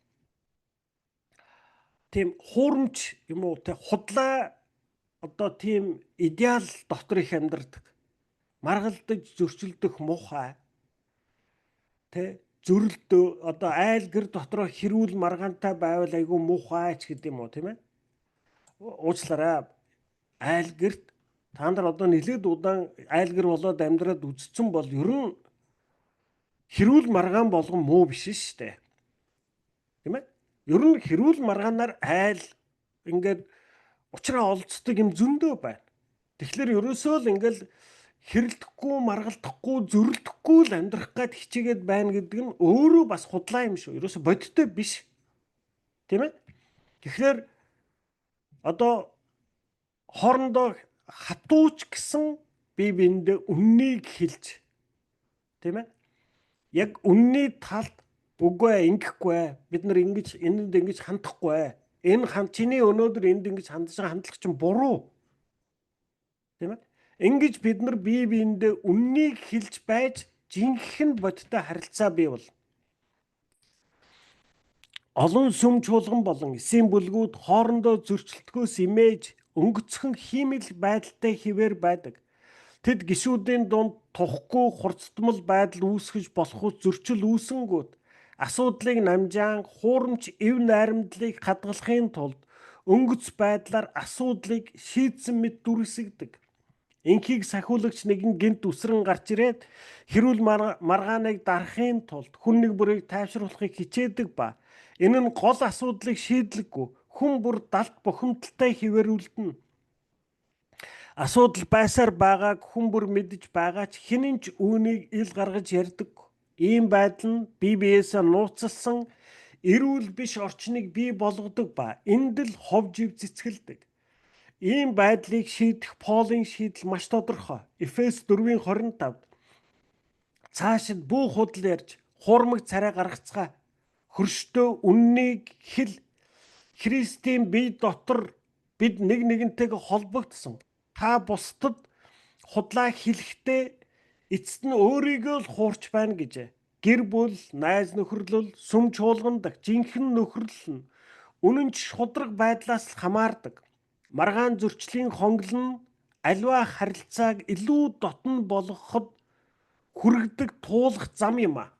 тийм хуурамч юм уу те худлаа одоо тийм идеал дотор их амьдардаг. Маргалдаж зөрчилдөх муухай тэ зөрөлдөө одоо айл гэр дотроо хэрүүл маргаантай байвал айгүй муухайч гэдэг юм уу тийм ээ? Уучлаарай. Айл гэрт та нар одоо нэлээд удаан айл гэр болоод амьдраад үзсэн бол ер нь хэрүүл маргаан болгон муу биш шүү дээ. Тийм ээ? Ер нь хэрүүл маргаанаар айл ингээд уучраа олцдог юм зөндөө байна. Тэгэхээр ерөөсөө л ингээл хэрэлдэхгүй, маргалдахгүй, зөрөлдөхгүй л амьдрах гээд хичээгээд байна гэдэг нь өөрөө бас худлаа юм шүү. Ерөөсөө бодиттой биш. Тийм ээ? Тэгэхээр одоо хоорондоо хатууч гэсэн бие биендээ үннийг хэлж тийм ээ? Яг үнний талд үгүй ингэхгүй бид нар ингэж энэнд ингэж хандахгүй. Энэ чиний өнөөдөр энд ингэж хандж байгаа хандлага чинь буруу. Тийм ээ? Ингэж бид нар бие биендээ үннийг хэлж байж жинхэнэ бодиттой харилцаа бий бол олон сүм чуулган болон эсийн бүлгүүд хоорондоо зөрчилдөхөөс имэж өнгөцхөн хиймэл байдалтай хിവэр байдаг. Тэд гишүүдийн дунд тухгүй хурцтмал байдал үүсгэж болохуус зөрчил үүсэнгүүт асуудлыг намжаан хуурамч эв найрамдлыг хадгалахын тулд өнгөц байдлаар асуудлыг шийдсэн мэт дүрсгдэг. Инхийг сахиулагч нэгэн гинт үсрэн гарч ирээд хэрүүл маргааныг дарахын тулд хүн нэг бүрийг тайвшруулахыг хичээдэг ба энэ нь гол асуудлыг шийдлэггүй хүн бүр далд бухимдалтай хിവэрүүлдэнэ. Асуудал байсаар байгааг хүн бүр мэдж байгаа ч хинэн ч үүнийг ил гаргаж ярьдаг. Ийм байдал нь бие биесээ нууцлсан эрүүл биш орчныг бий болгодог ба энд л хов жив цэцгэлдэг. Ийм байдлыг шийдэх Паулын шийдэл маш тодорхой. Эфес 4:25. Цаашид бүх худал ярьж хуурмаг царай гаргацгаа. Хөрштөө үннийг хэл Христийн бие дотор бид нэг нэгнтэйгээ холбогдсон. Та бусдад худлаа хэлэхдээ эцэст нь өөрийгөө л хуурч байна гэжээ. Гэр бүл, найз нөхөрлөл, сүм чуулгандаг жинхэнэ нөхөрлөл нь үнэн ч шудраг байдлаас л хамаардаг. Маргаан зөрчлийн хонгол нь аливаа харилцааг илүү дотн болгоход хүргэдэг туулах зам юм а.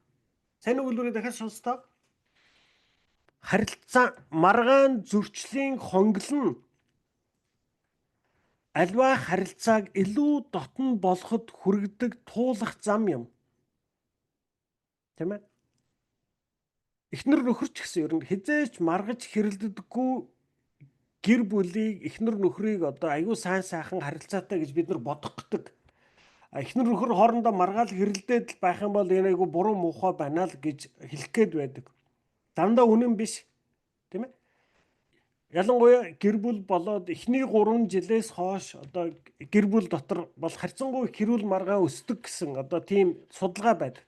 Сайн өгүүлбэрийг дахиад сонстоо. Харилцаа маргаан зөрчлийн хонгол нь аливаа харилцааг илүү дотн болгоход хүргэдэг туулах зам юм. Тийм ээ. Эхнэр нөхөр ч гэсэн ер нь хизээч маргаж хэрэлддэггүй гэр бүлийг эхнэр нөхрийг одоо аюу сайн сайхан харилцаатай гэж бид нар бодох гэдэг. Эхнэр нөхөр хоорондоо маргаал хэрэлдээд л байх юм бол энэ аюу буруу муухай байна л гэж хэлэх гээд байдаг. Дандаа үнэн биш. Тийм ээ. Ялангуяа гэр бүл болоод эхний 3 жилээс хойш одоо гэр бүл дотор бол харьцангуй хэрүүл маргаан өсдөг гэсэн одоо тийм судалгаа байдаг.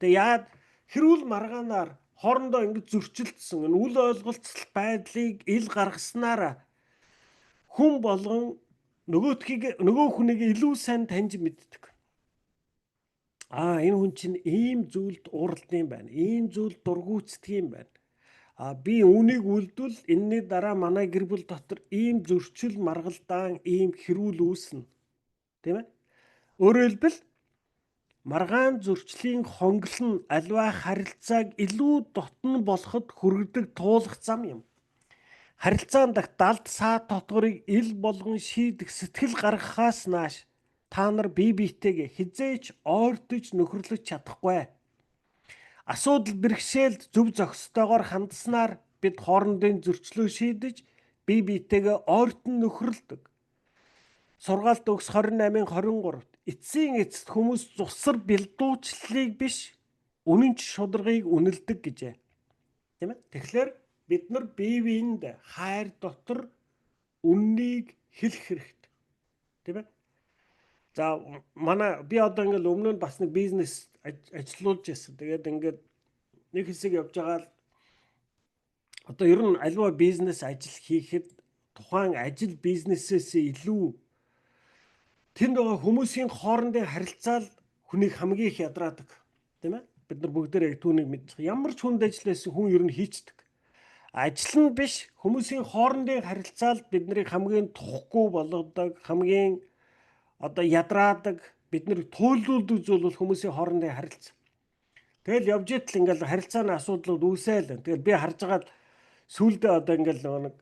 Тэгээ яагаад хэрүүл маргаанаар хоорондоо ингэж зөрчилдсөн энэ үл ойлголцол байдлыг ил гаргаснараа хүн болгон нөгөө хүнийг илүү сайн таньж мэддэг. Энэ хүн чинь ийм зүйлд уралдсан байна. Ийм зүйлд дургуутдаг юм байна. Би үүнийг үлдвэл энэний дараа манай гэр бүл дотор ийм зөрчил маргалдаан ийм хэрүүл үүснэ. Тийм ээ? Өөрөөр хэлбэл маргаан зөрчлийн хонгол нь аливаа харилцааг илүү дотн болоход хүргэдэг туулах зам юм. Харилцаан дахь далд саад тотгорыг ил болгон шийдэх сэтгэл гаргахаас нааш та нар бие биетэйгээ хизээч ойртож нөхөрлөж чадахгүй. Асуудал бэрхшээлд зөв зохистойгоор хандаснаар бид хоорондын зөрчлөө шийдэж бие биетэйгээ ойртон нөхөрлөдөг. Сургаалт өгс 28:23 эцсийн эцэст хүмүүс зусар бэлдуучлалыг биш үнэн ч шударгыг үнэлдэг гэжээ. Тийм ээ? Тэгэхээр бид нар бие биеинд хайр дотор үннийг хэлэх хэрэгтэй. Тийм ээ? За би одоо ингээл өмнө нь бас нэг бизнес ажиллуулж байсан. Тэгээд ингээд нэг хэсэг явж байгаа л одоо ер нь аливаа бизнес ажил хийхэд тухайн ажил бизнесээс илүү тэнд байгаа хүмүүсийн хоорондын харилцаа л хүнийг хамгийн их ядраадаг. Тийм ээ? Бид нар бүгдээрээ түүнийг мэддэг. Ямар ч хүнд ажил байсан хүн ер нь хийцдэг. Ажил нь биш хүмүүсийн хоорондын харилцаа л биднийг хамгийн тухгүй болгодог, хамгийн одоо ядраадаг, бид нар туйлуулдаг зүйл бол хүмүүсийн хоорондын харилцаа. Тэгэл явж итэл ингээл харилцааны асуудлууд үүсээл. Тэгэл би харж байгаа сүүлдээ одоо ингээл нэг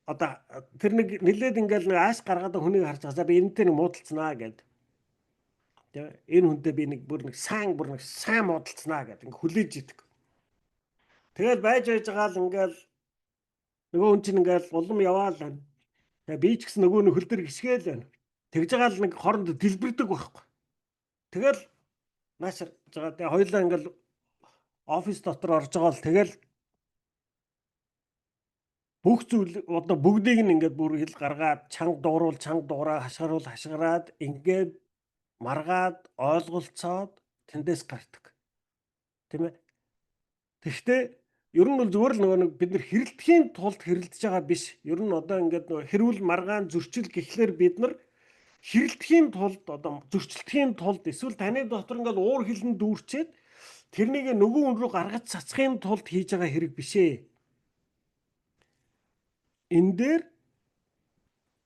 одоо тэр нэг нэлээд ингээл нэг ааш гаргаад хүнийг харж байгаа. За би энэтэй нэг муудалцнаа гэд. Тэгээ энэ хүнтэй би нэг бүр нэг сайн муудалцнаа гэд ингээ хүлээж идэг. Тэгэл байж байгаа л ингээл нөгөө хүн чинь ингээл улам яваал байна. Тэгээ би ч гэсэн нөгөө нөхөл төр гисгээл байна. Тэгж байгаа л нэг хоорондоо дэлбэрдэг байхгүй. Тэгэл наашир жагаа тэгээ хоёулаа ингээл офис дотор орж байгаа л тэгэл бүх зүйл одоо бүгдийг нь ингээд бүр хэл гаргаад чанга дуураа хашгираад ингээд маргаад ойлголцоод тэндээс гардаг. Тийм ээ. Тэгэхдээ ер нь бол зүгээр л нөгөө бид нар хэрэлдэхийн тулд хэрэлдэж байгаа биш. Ер нь одоо ингээд нөгөө хэрүүл маргаан зөрчил гэхлээр бид нар хэрэлдэхийн тулд одоо зөрчилдөхийн тулд эсвэл таны дотор ингээд уур хилэн дүүрчээд тэрнийг нөгөө хүн рүү гаргаж цацхын тулд хийж байгаа хэрэг биш ээ. Энэ дээр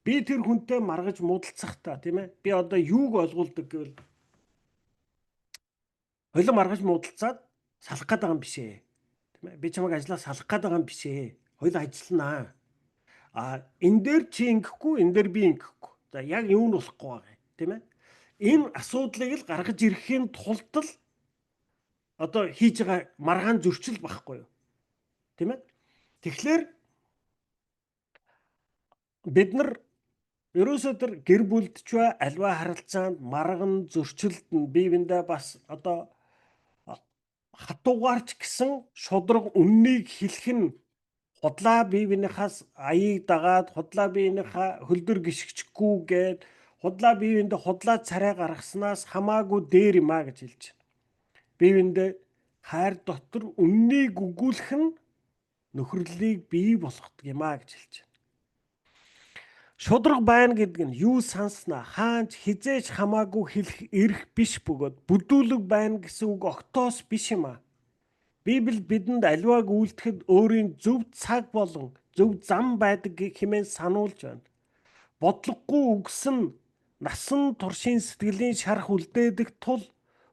би тэр хүнтэй маргаж муудалцах та тийм ээ. Би одоо юуг ойлгуулдаг гэвэл хоёул маргаж муудалцаад салах гээд байгаа юм биш ээ. Тийм ээ. Би чамайг ажлаа салах гээд байгаа юм биш ээ. Хоёул ажилланаа. Энэ дээр чи ингэхгүй, энэ дээр би ингэхгүй. За яг юу нь болохгүй байгаа юм тийм ээ. Энэ асуудлыг л гаргаж ирэхийн тулд л одоо хийж байгаа маргаан зөрчил байхгүй юу? Тийм ээ. Тэгэхээр бид нар ерөөсөө тэр гэр бүлд ч бай альва харилцаанд марган зөрчилд нь бие биендээ бас одоо хатуугаарч гэсэн шудраг үннийг хэлэх нь худлаа бие биенийхээс аяыг дагаад худлаа биенийхээ хөлдөр гიშгчгүйгээд худлаа бие биендээ худлаа царай гаргаснаас хамаагүй дээр юм а гэж хэлж байна. Бие биендээ хайр дотор үннийг өгүүлэх нь нөхөрлөлийг бий болгодог юм а гэж хэлж байна. Шудраг байна гэдэг нь юу санснаа хаанч хизээж хамаагүй хэлэх эрх биш бөгөөд бүдүүлэг байна гэсэн үг огтоос биш юм а. Библи бидэнд аливааг үйлдэхэд өөрийн зөв цаг болон зөв зам байдаг хэмээн сануулж байна. Бодлогогүй үгсэн насан туршийн сэтгэлийн шарах үлдээдэг тул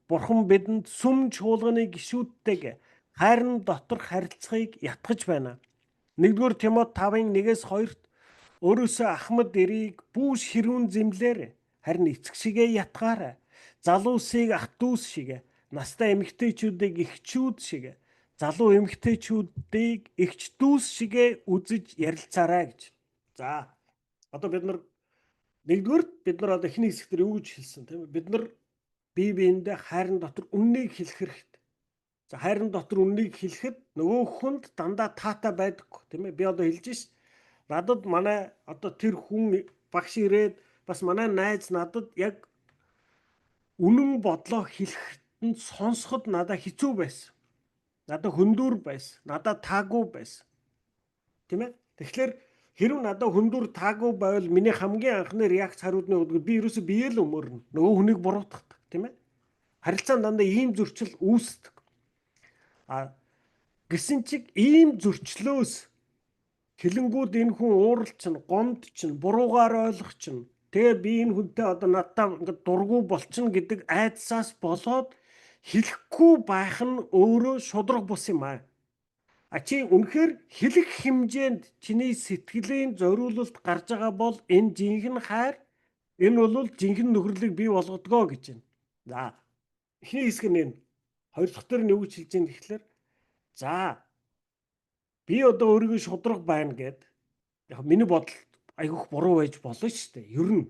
Бурхан бидэнд сүм чуулганы гишүүдтэйг хайрын доторх харилцааг ятгах байна. 1-р Тимот 5:1-2-т өөрөөсөө ахмад эрийг бүүш хэрүүн зэмлээрэй. Харин эцэг шигээ ятгаарай. Залуусыг ах дүүс шигээ, настай эмэгтэйчүүдийг эхчүүд шигээ, залуу эмэгтэйчүүдийг эгч дүүс шигээ үзэж ярилцаарай гэж. За одоо бид нар одоо эхний хэсгээр юу гэж хэлсэн тийм ээ? Бид нар бие биендээ хайрын дотор үннийг хэлэх хэрэгтэй. За хайрын дотор үннийг хэлэхэд нөгөө хүнд дандаа таатай байдаггүй тийм ээ? Би одоо хэлж шээ. Надад манай одоо тэр хүн багш ирээд бас манай найз надад яг үнэн бодлоо хэлэхэд нь сонсоход надад хэцүү байсан. Надад хөндөөр байсан. Надад таагүй байсан. Тийм ээ? Тэгэхээр хэрв надад хөндөөр таагүй байвал миний хамгийн анхны реакц хариудны удаа би ерөөсөө бие л өмөрнө. Нөгөө хүнийг буруутгах, тийм ээ? Харилцаанд дандаа ийм зөрчил үүсдэг. Гэсэн чиг ийм зөрчлөөс хилэнгүүд энэ хүн ууралч нь, гомд чинь, буруугаар ойлгох чинь, тэгээ би энэ хүнтэй одоо надтай ингээд дургу болчихно гэдэг айдсаас болоод хэлэхгүй байх нь өөрөө шудраг бус юм аа. Чи үнэхээр хэлэх хэмжээнд чиний сэтгэлийн зориулалт гарч байгаа бол энэ жинхэнэ хайр, энэ бол жинхэнэ нөхөрлөлийг бий болгодгоо гэж байна. За эхний хэсэг нь энэ. Хоёр дахь дээр нь юу гэж хэлж байгаа юм гэхэлэр за би одоо өөрийгөө шудраг байна гэд яг миний бодол айгүйх буруу байж болно шүү дээ. Ер нь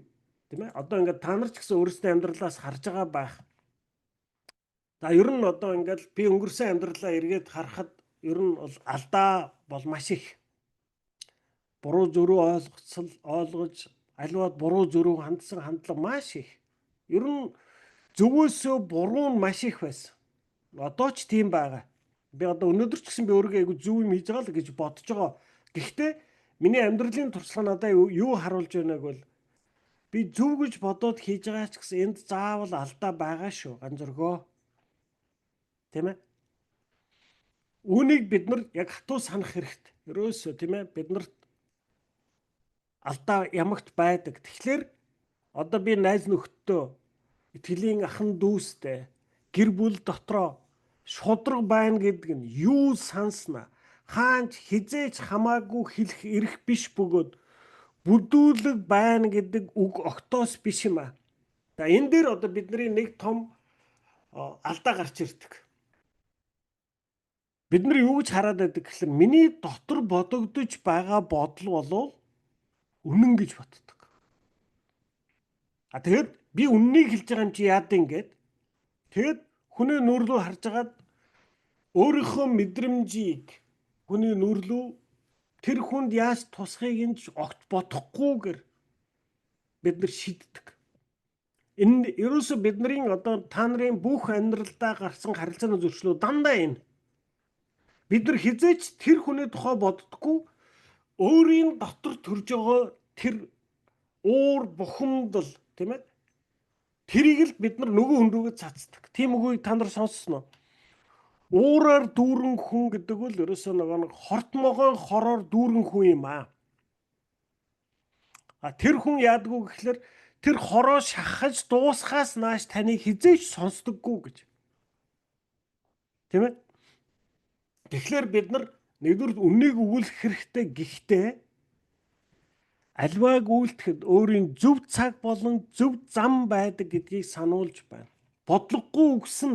тийм ээ. Одоо ингээд та нар ч гэсэн өөрсдөө амьдралаас харж байгаа байх. За ер нь одоо ингээд би өнгөрсөн амьдралаа эргээд харахад ер нь бол алдаа бол маш их. Буруу зөрүү ойлгож аливаад буруу зөрүү хандсан хандлага маш их. Ер нь зөвөөсөө буруу нь маш их байсан. Одоо ч тийм байгаа. Би одоо өнөөдөр ч гэсэн би өөрийгөө айгүй зөв юм хийж байгаа л гэж бодож байгаа. Гэхдээ миний амьдралын туршлага надад юу харуулж байгааг бол би зөв гэж бодоод хийж байгаа ч гэсэн энд заавал алдаа байгаа шүү. Ганцөргөө. Тийм ээ? Үүнийг бид нар яг хатуу санах хэрэгтэй. Ерөөсөө тийм ээ? Бид нарт алдаа ямагт байдаг. Тэгэхээр одоо би найз нөхдөдөө итгэлийн ахан дүүстэй гэр бүл дотроо шудраг байна гэдэг нь юу санснаа хаанч хизээж хамаагүй хэлэх эрх биш бөгөөд бүдүүлэг байна гэдэг үг огтоос биш юм аа. За энэ дээр одоо бидний нэг том алдаа гарч ирдэг. Бид нар юу гэж хараад байдаг гэхэлэр миний дотор бодогдож байгаа бодол болов үнэн гэж боддог. Тэгэхээр би үннийг хэлж байгаа юм чи яад ингээд. Тэгэд хүний нүр рүү харж агаад өөрийнхөө мэдрэмжийг хүний нүр рүү тэр хүнд яаж тусахыг нь огт бодохгүйгээр бид нар шийддэг. Энэ ерөөсө бидний одоо та нарын бүх амьдралдаа гарсан харилцааны зөрчлөө дандаа энэ. Бид нар хизээч тэр хүний тухай боддоггүй өөрийн дотор төрж байгаа тэр уур бухимдал тийм ээ. Тэрийг л бид нар нөгөө хүн рүүгээ цацдаг. Тийм үгийг та нар сонссноо. Уураар дүүрэн хүн гэдэг бол ерөөсөө нэг хортмогоо хороор дүүрэн хүн юм аа. Тэр хүн яадгүй гэхэлэр тэр хороо шахаж дуусхаас нааш таныг хизээч сонсдоггүй гэж. Тийм ээ? Тэгэхээр бид нар нэгдүгээр үннийг өгүүлэх хэрэгтэй гэхдээ альвааг үйлдэхэд өөрийн зөв цаг болон зөв зам байдаг гэдгийг сануулж байна. Бодлогогүй үгсэн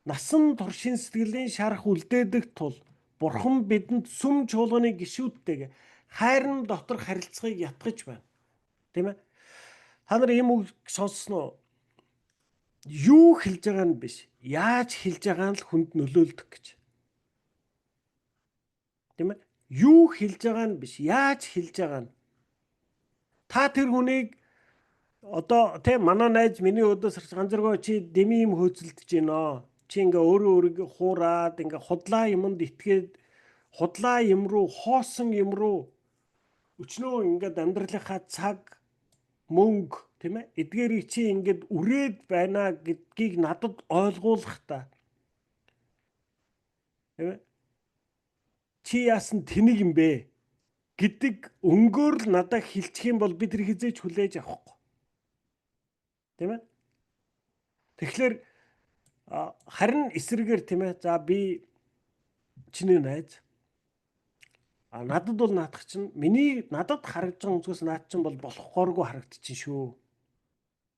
насан туршийн сэтгэлийн шарах үлдээдэг тул Бурхан бидэнд сүм чуулганы гишүүдтэйг хайрын доторх харилцааг ятгах байна. Тийм ээ? Та нар ийм үг сонссноо? Юу хэлж байгаа нь биш. Яаж хэлж байгаа нь л хүнд нөлөөлдөг гэж. Тийм ээ? Юу хэлж байгаа нь биш, яаж хэлж байгаа нь. Та тэр хүнийг одоо тэ манай найз миний өдөөс гарч ганцэргоо чи дэмий юм хөөцөлдөж гинөө. Чи ингээ өөрөө өөрийгөө хуураад ингээ худлаа юмд итгээд худлаа юм руу хоосон юм руу өчнөө ингээд амьдралынхаа цаг мөнгө тийм ээ эдгээрийг чи ингээд үрээд байна гэдгийг надад ойлгуулах та. Тийм ээ. Чи яасан тэнийг юм бэ гэдэг өнгөөр л надад хэлчих юм бол би тэр хизээч хүлээж авахгүй. Тийм ээ. Тэгэхээр харин эсрэгээр тийм ээ. За би чиний найз. Надад бол наадах чинь миний надад харагдж байгаа өнцгөөс наад чинь бол болохгүйргүй харагдчихэв шүү.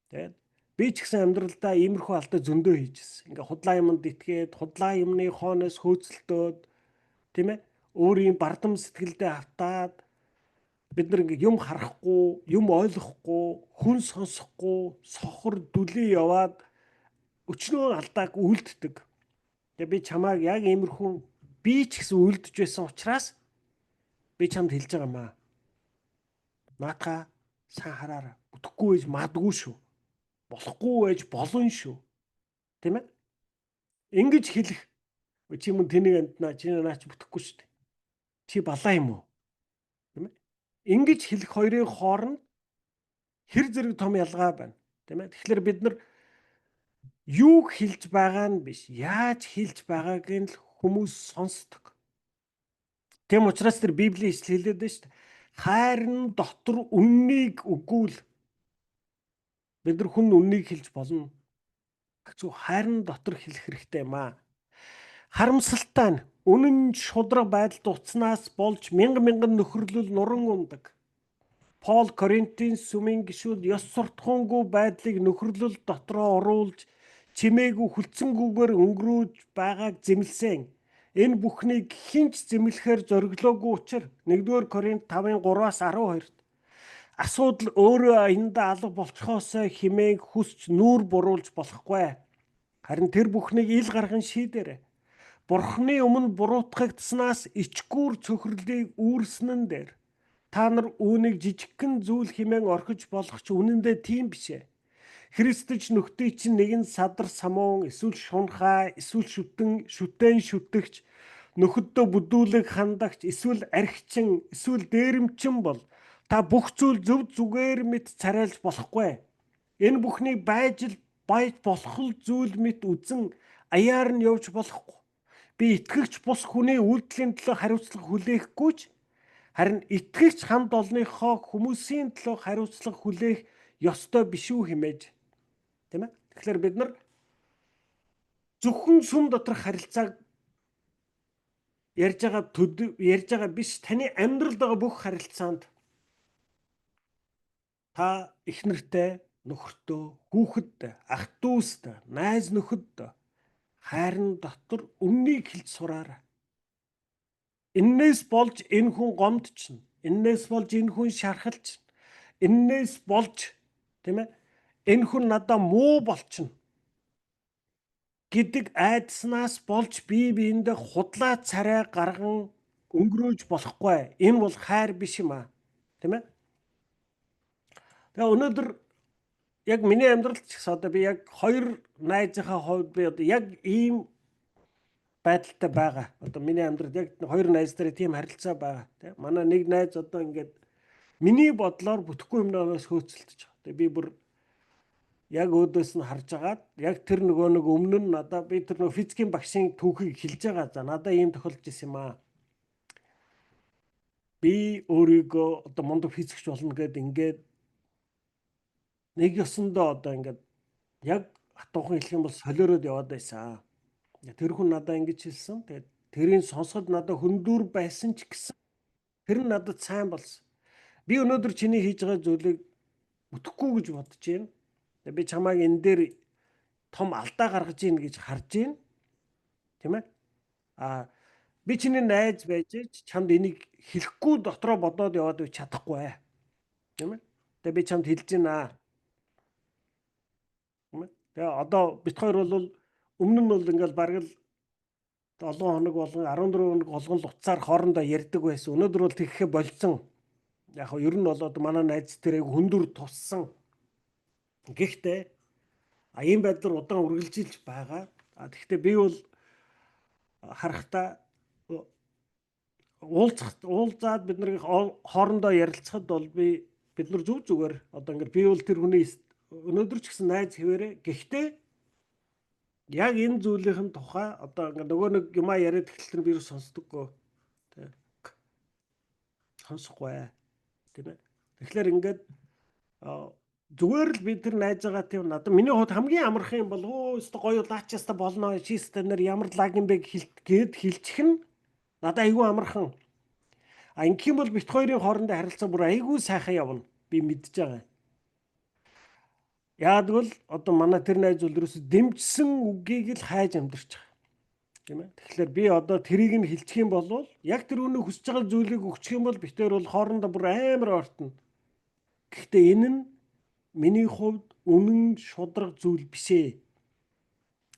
Тэгээд би ч гэсэн амьдралдаа иймэрхүү алдаа зөндөө хийжсэн. Ингээ худлаа юмд итгээд худлаа юмны хооноос хөөцөлдөөд тийм ээ. Өөрийн бардам сэтгэлдээ автаад бид нар ингээ юм харахгүй, юм ойлгохгүй, хүн сонсохгүй, сохор дүлээ яваад өчнөө алдааг үлддэг. Тэгээ би чамааг яг иймэрхүү би ч гэсэн үлдэж байсан учраас би чамд хэлж байгаа маа. Наатаа сайн хараарай. Бүтэхгүй байж мадгүй шүү. Болохгүй байж болно шүү. Тийм ээ? Ингэж хэлэх. Чи мөн тэнийг амтнаа, чи наач бүтэхгүй шүү дээ. Чи балаа юм уу? Тийм ээ? Ингэж хэлэх хоёрын хооронд хэр зэрэг том ялгаа байна. Тийм ээ? Тэгэхээр бид нар юу хэлж байгаа нь биш, яаж хэлж байгааг нь л хүмүүс сонсдог. Тэм учраас тэр Библийн ишлэл хэлээд байна шүү дээ. Хайрын дотор үннийг өгвөл бид нар хүн үннийг хэлж болно. Гэвч хайрын дотор хэлэх хэрэгтэй юм аа. Харамсалтай нь үнэн шудраг байдалд уцнаас болж мянган нөхөрлөл нуран ундаг. Пол Коринтын сүмийн гишүүд ёс суртахуунгүй байдлыг нөхөрлөл дотроо оруулж чимээгүй хүлцэнгүүгээр өнгөрөөж байгааг зэмлсэн. Энэ бүхнийг хинч зэмлэхээр зориглоогүй учраас 1-р Коринт 5:3-аас 12-т асуудал өөрөө аяндаа алга болчихоосоо хэмээн хүсч нүүр буруулж болохгүй. Харин тэр бүхнийг ил гарган шийдээрэй. Бурхны өмнө буруутгагдсанаас ичгүүр цөхрөлийг үүрснэн дээр та нар үүнийг жижигхэн зүйл хэмээн орхиж болох ч үнэндээ тийм биш ээ. Христч нөхдий чинь нэгэн садар самуун эсвэл шунхаа эсвэл шүтэн шүтэгч нөхөддөө бүдүүлэг хандагч эсвэл архичин эсвэл дээрэмчин бол та бүх зүйл зөв зүгээр мэт царайлж болохгүй. Энэ бүхнийг байж болох зүйл мэт үзэн аяар нь явж болохгүй. Би итгэгч бус хүний үйлдэлийн төлөө хариуцлага хүлээхгүй ч харин итгэгч хамт олонныхоо хүмүүсийн төлөө хариуцлага хүлээх ёстой биш үү хэмээж. Тийм ээ. Тэгэхээр бид нар зөвхөн сүм доторх харилцааг ярьж байгаа биш, таны амьдралд байгаа бүх харилцаанд та их нэртэй, нөхөртөө, хүүхэдтэй, ах дүүстэй, найз нөхөдтэй хайрын дотор үннийг хэлж сураарай. Иннээс болж энэ хүн гомдчихно. Иннээс болж энэ хүн шархалчихно. Иннээс болж тийм ээ энэ хүн надад муу болчихно гэдэг айдснаас болж биендээ худлаа царай гарган өнгөрөөж болохгүй. Энэ бол хайр биш юм аа. Тийм ээ. Тэгээ өнөөдөр яг миний амьдралд ч гэсэн одоо би яг хоёр найзынхаа хувьд би одоо яг ийм байдалтай байгаа. Одоо миний амьдралд яг хоёр найз дээр тийм харилцаа байгаа. Тийм. Манай нэг найз одоо ингээд миний бодлоор бүтэхгүй юмнаас хөөцөлдөж байгаа. Тэгээ би бүр яг өөдөөс нь харж агаад яг тэр нэг өмнө нь надаа би тэр физикийн багшийн түүхийг хэлж байгаа. За надаа ийм тохиолдож ирсэн юм аа. Би өөрийгөө одоо мундаг физикч болно гэдэг ингээд нэг ёсондоо одоо ингээд яг хатуухан хэлэх юм бол солиороод яваад байсан. Тэр хүн надаа ингэж хэлсэн. Тэгээд тэрийн сонсоход надад хөндөөр байсан ч гэсэн тэр нь надад сайн болсон. Би өнөөдөр чиний хийж байгаа зүйлийг бүтэхгүй гэж бодож байна. Би чамайг энэ дээр том алдаа гаргаж ийн гэж харж байна. Тийм ээ? Би чиний найз байж чамд энийг хэлэхгүй дотроо бодоод яваад чадахгүй. Тийм ээ? Тэгээ би чамд хэлж байна. Тэгээ одоо бит хоёр бол өмнө нь бол ингээл бараг л 7 хоног болгон 14 хоног болгон л уцаар хоорондоо ярьдаг байсан. Өнөөдөр бол тэгхээ болцсон. Яг нь ер нь бол одоо манай найз тэрэг хөндөр туссан. Гэхдээ ийм байдлаар удаан үргэлжилж байгаа. Тэгэхдээ би бол харахтаа уулзаад бид нар хоорондоо ярилцахад бол бид нар зүгээр одоо ингээд би бол тэр хүний өнөөдөр ч гэсэн найз хэвээрээ. Гэхдээ яг энэ зүйлийн тухай одоо ингээд нөгөө нэг юмаа яриад эхлэлтэр би сонсдоггүй. Тэ. Сонсохгүй. Тийм ээ. Тэгэхээр ингээд зүгээр л би тэр найзаагаа тийм надад миний хувьд хамгийн амархан юм бол өстө гоё лаачаста болно чиста нэр ямар лаг юм бэ гэд хэлчих нь надад айгүй амархан. Ингэх юм бол бит хоёрын хоорондоо харилцаа бүр айгүй сайхан явна. Би мэдж байгаа. Яг л одоо манай тэр найз бол ерөөсө дэмжсэн үгийг л хайж амьдарч байгаа. Тийм ээ. Тэгэхээр би одоо тэрийг нь хэлчих юм бол яг тэр өнөө хүсэж байгаа зүйлийг өгчих юм бол бит хоёр бол хоорондоо бүр амар ортно. Гэхдээ энэ нь миний хувьд үнэн шударга зүйл биш ээ.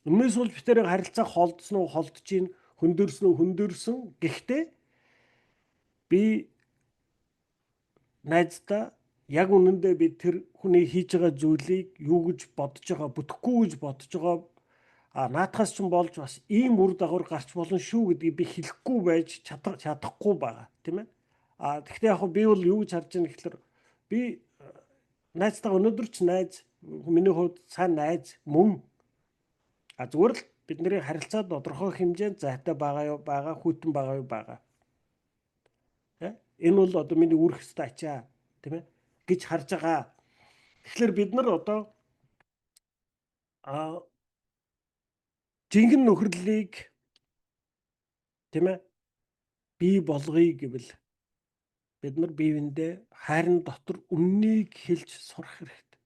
Өмнөөс бол бит хоёрын харилцаа холдсон уу холдож гин хөндөрсөн үү хөндөрсөн. Гэхдээ би найздаа яг үнэндээ би тэр хүний хийж байгаа зүйлийг юу гэж бодож байгаа, бүтэхгүй гэж бодож байгаа наадхаас ч болж бас ийм үр дагавар гарч болно шүү гэдгийг би хэлэхгүй байж чадахгүй байгаа, тийм ээ. Гэхдээ яг би бол юу гэж харж байгаа гэхээр би найздаа өнөөдөр ч найз, миний хувьд сайн найз мөн. Зүгээр л бидний харилцаа тодорхой хэмжээнд зайтай байгаа хүйтэн байгаа. Энэ бол одоо миний үүрэх ёстой ачаа, тийм ээ гэж харж байгаа. Тэгэхээр бид нар одоо жинхэнэ нөхөрлөлийг тийм ээ бий болгоё гэвэл бид нар биеиндээ хайрын дотор үннийг хэлж сурах хэрэгтэй.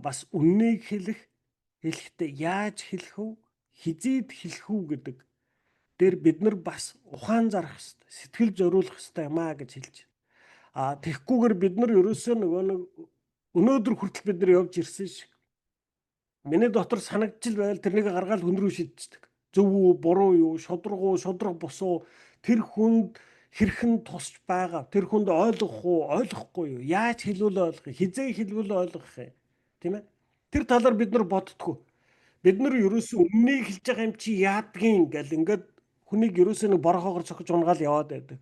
Бас үннийг хэлэхдээ яаж хэлэх вэ? Хизээд хэлэх үү гэдэг дээр бид нар бас ухаан зарах хэрэгтэй, сэтгэл зориулах хэрэгтэй юм гэж хэлж байна. Тэгэхгүйгээр бид нар ерөөсөө нөгөө нэг өнөөдөр хүртэл бид нар явж ирсэн шиг миний дотор санагдчихл байл тэрнийг гаргаад хүн рүү шидчихдэг. Зөв үү, буруу юу, шудраг бус уу, тэр хүнд хэрхэн тусч байгаа, тэр хүнд ойлгох уу, ойлгохгүй юу, яаж хэлвэл ойлгох, хизээ хэлвэл ойлгох юм, тийм ээ. Тэр талаар бид нар боддгоо. Бид нар ерөөсөө үннийг хэлж байгаа юм чи яадгийн гэл ингээд хүнийг ерөөсөө нэг борохоогоор цохиж унгаал яваад байдаг.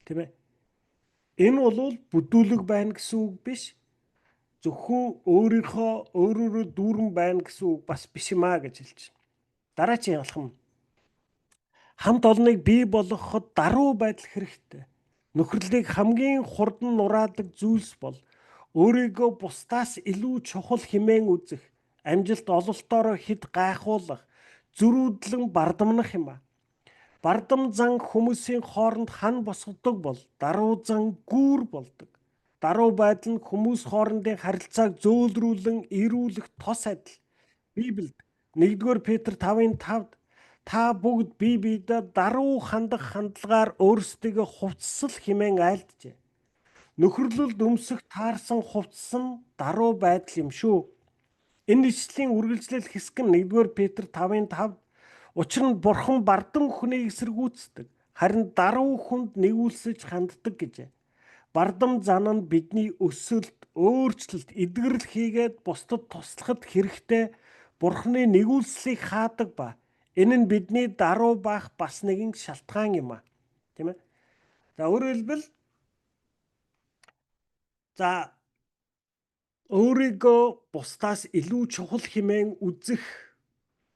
Тийм ээ. Энэ бол бүдүүлэг байна гэсэн үг биш. Зөвхөн өөрөөрөө дүүрэн байна гэсэн үг бас биш юм гэж хэлж байна. Дараагийн ялхам. Хамт олныг бий болгоход даруй байдал хэрэгтэй. Нөхөрлөлийг хамгийн хурдан нураадаг зүйлс бол өөрийгөө бусдаас илүү чухал хэмээн үзэх, амжилт ололтоороо хэд гайхуулах, зөрүүдлэн бардамнах юм. Бардам зан хүмүүсийн хооронд хан босгодог бол даруй зан гүүр болдог. Даруй байдал нь хүмүүс хоорондын харилцааг зөөлрүүлэн эрүүлэх тос адил. Библиэд 1-р Петр 5:5 та бүгд бие биедээ даруй хандах хандлагаар өөрсдийгөө хувцсал хэмээн айлджээ. Нөхөрлөлд өмсөх таарсан хувцсан даруй байдал юм шүү. Энэ ишлэлийн үргэлжлэл хэсэг нь 1-р Петр 5:5 учир нь бурхан бардам хүнийг эсэргүүцдэг, харин даруй хүнд нэгүүлсэж ханддаг гэжээ. Бардам зан нь бидний өсөлт, өөрчлөлт, эдгэрэл хийгээд бусдад туслахад хэрэгтэй бурханы нэгүүлслийг хаадаг ба энэ нь бидний даруй баах бас нэгэн шалтгаан юм а. Тийм ээ. За өөрөөр хэлбэл өөрийгөө бусдаас илүү чухал хэмээн үзэх,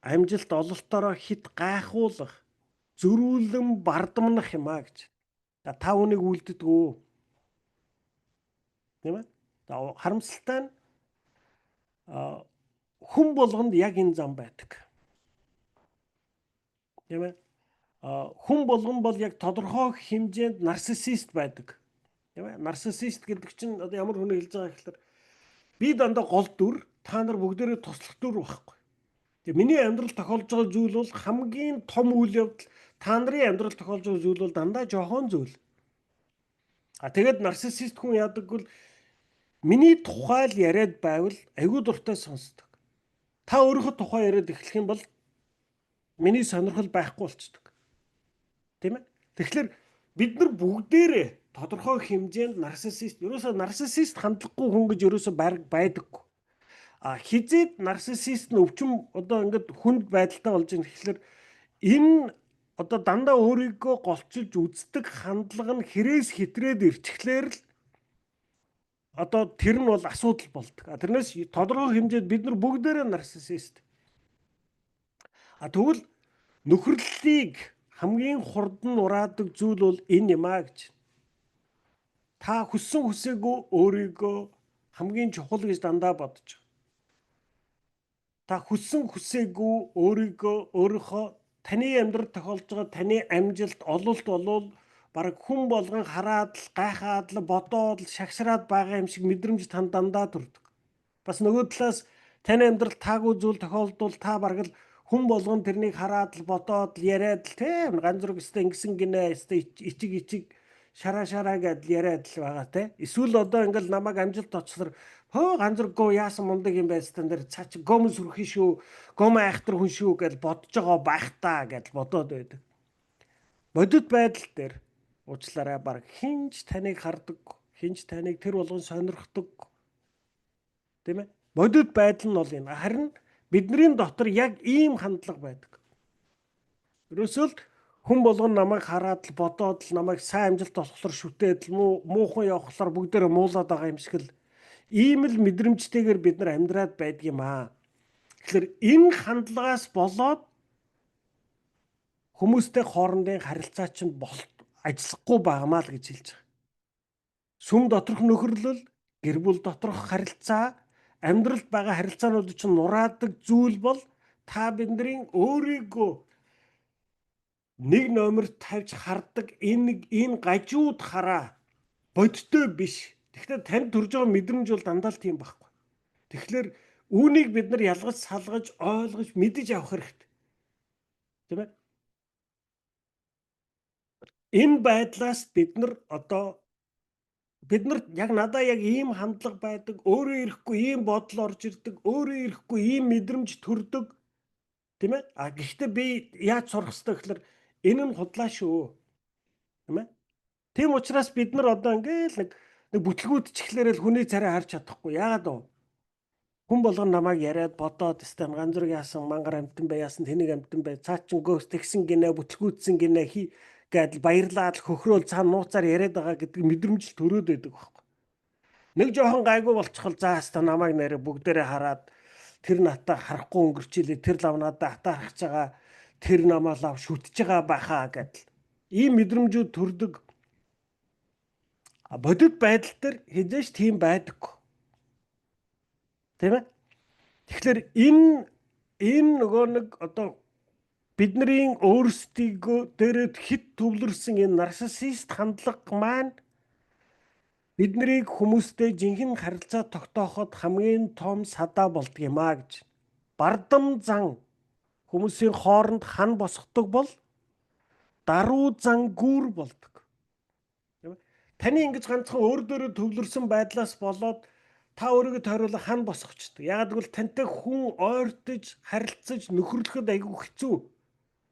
амжилт ололтоороо хит гайхуулах, зөрүүлэн бардамнах юм а гэж. Та үнийг үлддэг. Тийм ээ. Харамсалтай нь хүн болгонд яг энэ зам байдаг. Тийм ээ. Хүн болгон бол яг тодорхой хэмжээнд нарциссист байдаг. Тийм ээ. Нарциссист гэдэг чинь одоо ямар хүн хэлж байгаа гэхээр би дандаа гол дүр, та нар бүгдээрээ туслах дүр байхгүй. Тэгээ миний амьдрал тохиолж байгаа зүйл бол хамгийн том үйл явдал, та нарын амьдрал тохиолж байгаа зүйл бол дандаа жоохон зүйл. Тэгээд нарциссист хүн яадаг бол миний тухай л яриад байвал айгүй дуртай сонсдог. Та өөрийнхөө тухай яриад эхлэх юм бол миний сонирхол байхгүй болчдөг. Тийм ээ. Тэгэхээр бид нар бүгдээрээ тодорхой хэмжээнд нарциссист, ерөөсөө нарциссист хандлагагүй хүн гэж ерөөсөө байдаггүй. Хизээд нарциссист нь өвчин одоо ингээд хүнд байдалтай болж байгаа. Тэгэхээр энэ одоо дандаа өөрийгөө голчилж үздэг хандлага нь хэрээс хэтрээд ирчихлээр л одоо тэр нь бол асуудал болдог. Тэрнээс тодорхой хэмжээнд бид нар бүгдээрээ нарциссист. Тэгвэл нөхөрлөлийг хамгийн хурдан нураадаг зүйл бол энэ юм гэж. Та хүссэн хүсээгүй өөрийгөө хамгийн чухал гэж дандаа бодож байгаа. Та хүссэн хүсээгүй өөрийнхөө таны амьдрал тохиолж байгаа таны амжилт, ололт болвол бараг хүн болгон хараад л, гайхаад л, бодоод л, шагшраад байгаа юм шиг мэдрэмж танд дандаа төрдөг. Бас нөгөө талаас таны амьдрал таагүй зүйл тохиолдвол та бараг л хүн болгон тэрнийг хараад л, бодоод л, яриад л тийм ганц зүрх өстэй ингэсэн гинэ, өстэй ичиг шараа гэдэл яриад л байгаа те. Эсвэл одоо ингээл намайг амжилт очлоор ганц зүрхгөө яасан мундаг юм байсан тэр цаач гом сүрхий шүү, гом айхтар хүн шүү гэж бодож байгаа байх та гэж бодоод байдаг. Бодит байдал дээр уучлаарай баг хинж таныг хардаг, хинж таныг тэр болгон сонирхдаг. Тийм ээ? Бодит байдал нь бол энэ. Харин бидний дотор яг ийм хандлага байдаг. Ерөөсөө л хүн болгон намайг хараад л бодоод л намайг сайн амжилт олохлоор шүтээд л муухан явахлаар бүгдээрээ муулаад байгаа юм шиг л ийм л мэдрэмжтэйгээр бид нар амьдраад байдаг юм аа. Тэгэхээр энэ хандлагаас болоод хүмүүстэй хоорондын харилцаа чинь ажиллахгүй байгаамаа л гэж хэлж байгаа. Сүм доторх нөхөрлөл, гэр бүл доторх харилцаа, амьдралд байгаа харилцаанууд чинь нураадаг зүйл бол та бидний өөрийгөө нэг номер тавьж хардаг энэ гажууд хараа бодиттой биш. Тэгэхээр танд төрж байгаа мэдрэмж бол дандаа л тийм байхгүй. Тэгэхээр үүнийг бид нар ялгаж салгаж ойлгож мэдэж авах хэрэгтэй. Тийм ээ? Энэ байдлаас бид нар яг надаа яг ийм хандлага байдаг, өөрөө ирэхгүй ийм бодол орж ирдэг, өөрөө ирэхгүй ийм мэдрэмж төрдөг. Тийм ээ? Гэхдээ би яаж сурах ёстой гэхээр энэ нь худлаа шүү. Тийм ээ? Тийм учраас бид нар одоо ингээл нэг бүтлгүүд чихлээрээ л хүний царай харж чадахгүй. Яагаад вэ? Хүн болгон намайг яриад бодоод өстэй ганц зүрх яасан, мангар амтан бай, яасан тэнийг амтан бай, цаа чин гөөс тэгсэн гинэ, бүтлгүүдсэн гинэ гэдэл баярлаад л хөхрөөл цаана нууцаар яриад байгаа гэдэг мэдрэмж төрөөд байдаг байхгүй. Нэг жоохон гайгүй болчихвол за хаста намайг нэрэ бүгдээрээ хараад тэр натаа харахгүй өнгөрчилээ, тэр лав надаа хатаарч байгаа, тэр намаа лав шүтж байгаа байхаа гэдэл. Ийм мэдрэмжүүд төрдөг. Бодит байдал дээр хизээш тийм байдаггүй. Тийм ээ? Тэгэхээр энэ нөгөө нэг одоо бидний өөрсдийгөө дээрээ хит төвлөрсөн энэ нарциссист хандлага маань биднийг хүмүүстэй жинхэнэ харилцаа тогтооход хамгийн том садаа болдго юм а гэж. Бардам зан хүмүүсийн хооронд хан босгодог бол даруй зан гүүр болдог. Таны ингэж ганцхан өөр дөрөө төвлөрсөн байдлаас болоод та өөрийгөө тойруулах хан босгочдөг. Яагаад гэвэл тантай хүн ойртож, харилцаж, нөхөрлөхөд айгүй хэцүү.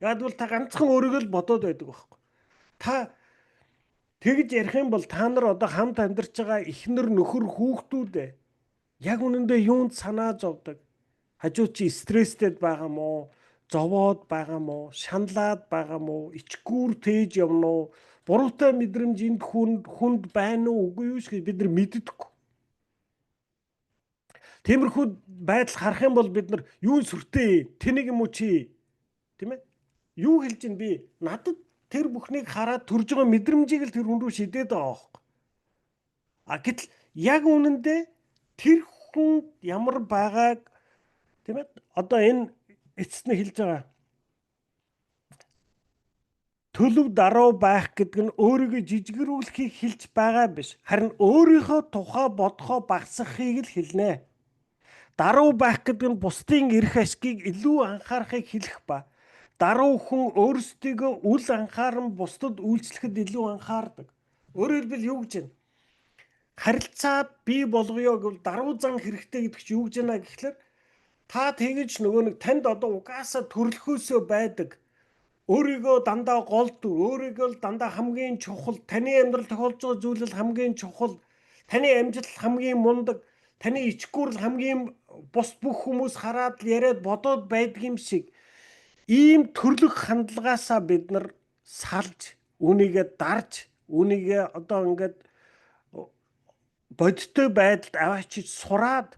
Яагаад гэвэл та ганцхан өөрийгөө л бодоод байдаг байхгүй. Та тэгж ярих юм бол та нар одоо хамт амьдарч байгаа эхнэр, нөхөр, хүүхдүүд яг үнэндээ юунд санаа зовдөг? Хажуу чи стресстэд байгаа мó, зовоод байгаа мó, шаналаад байгаа мó, ичгүүр тээж явна уу? Буруутай мэдрэмж энд хүнд байна уу үгүй юу гэж бид нар мэддэггүй. Тиймэрхүү байдал харах юм бол бид нар юу сүртэй, тэнийг юм уу чи? Тийм ээ? Юу хэлж ин би? Надад тэр бүхнийг хараад төрж байгаа мэдрэмжийг л тэр хүн рүү шидээд байгаа байхгүй. Гэтэл яг үнэндээ тэр хүн ямар байгааг тийм ээ? Одоо энэ эцэст нь хэлж байгаа төлөв даруй байх гэдэг нь өөрийгөө жижигрүүлэхийг хэлж байгаа биш. Харин өөрийнхөө тухай бодохоо багасгахыг л хэлнэ. Даруй байх гэдэг нь бусдын эрх ашгийг илүү анхаарахыг хэлэх ба даруй хүн өөрсдийгөө үл анхааран бусдад үйлчлэхэд илүү анхаардаг. Өөрөөр хэлбэл юу гэж байна? Харилцаа бий болгоё гэвэл даруй зан хэрэгтэй гэдэг чинь юу гэж байна гэхлээр та тэгэж нөгөө нэг танд одоо угаасаа төрөлхөөсөө байдаг өөрийгөө дандаа голдуу, өөрийгөө л дандаа хамгийн чухал, таны амьдрал тохиолж байгаа зүйл л хамгийн чухал, таны амжилт хамгийн мундаг, таны ичгүүрл хамгийн бус бүх хүмүүс хараад л яриад бодоод байдаг юм шиг ийм төрлөх хандлагаасаа бид нар салж, үүнийгээ дарж, үүнийгээ одоо ингээд бодиттой байдалд аваачиж сураад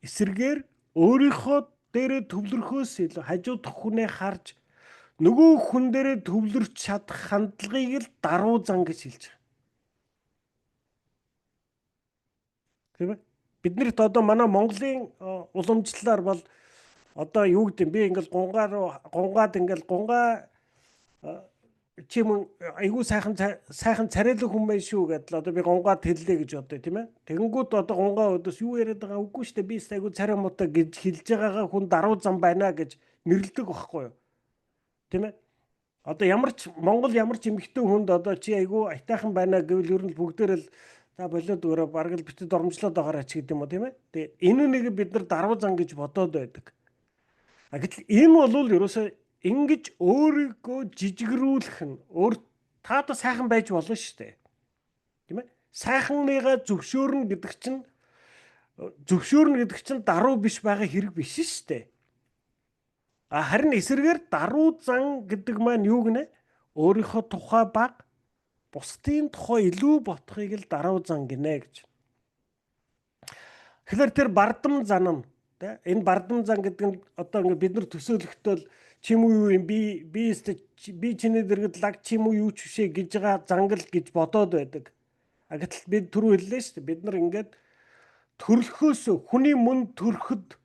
эсэргээр өөрийнхөө дээрээ төвлөрөхөөс илүү хажуудах хүнээ харж нөгөө хүн дээрээ төвлөрч чадах хандлагыг л даруй зан гэж хэлж байгаа. Тийм ээ. Биднэрт одоо манай Монголын уламжлалаар бол одоо юу гэдэг би ингээл гунгаад ингээл гунгаа чи мөн айгүй сайхан царайлаг хүн байх шүү гэдэл одоо би гунгаад хэллээ гэж бодъё тийм ээ. Тэгэнгүүт одоо гунгаа өдөөс юу яриад байгаа үгүй шүү дээ би айгүй царай муутай гэж хэлж байгаагаа хүн даруй зам байна гэж нэрлэдэг байхгүй юу. Тийм ээ. Одоо Монгол ямар ч эмэгтэй хүнд одоо чи айгүй айтайхан байна гэвэл ер нь бүгдээр л та болоод өөрөө бараг л битэд оромжлоод байгаараа ч гэдэг юм уу тийм ээ. Тэгээ энэ нэг бид нар даруй зан гэж бодоод байдаг. Гэтэл энэ бол ерөөсөө ингэж өөрийгөө жижигрүүлэх нь таада сайхан байж болно шүү дээ. Тийм ээ. Сайхныгаа зөвшөөрнө гэдэг чинь даруй биш байгаа хэрэг биш шүү дээ. Харин эсрэгээр даруй зан гэдэг маань юу гэнэ? Өөрийнхөө тухай бага, бусдын тухай илүү ботхыг л даруй зан гинэ гэж. Тэгэхээр тэр бардам зан нь энэ бардам зан гэдэг нь одоо ингээд бид нар төсөөлөхдөө чим уу юм би чиний дэргэд лаг чим уу юу ч бишээ гэж байгаа зангал гэж бодоод байдаг. Гэтэл бид түрүү хэллээ шүү дээ. Бид нар ингээд төрлөхөөс хүний мөн төрөхөд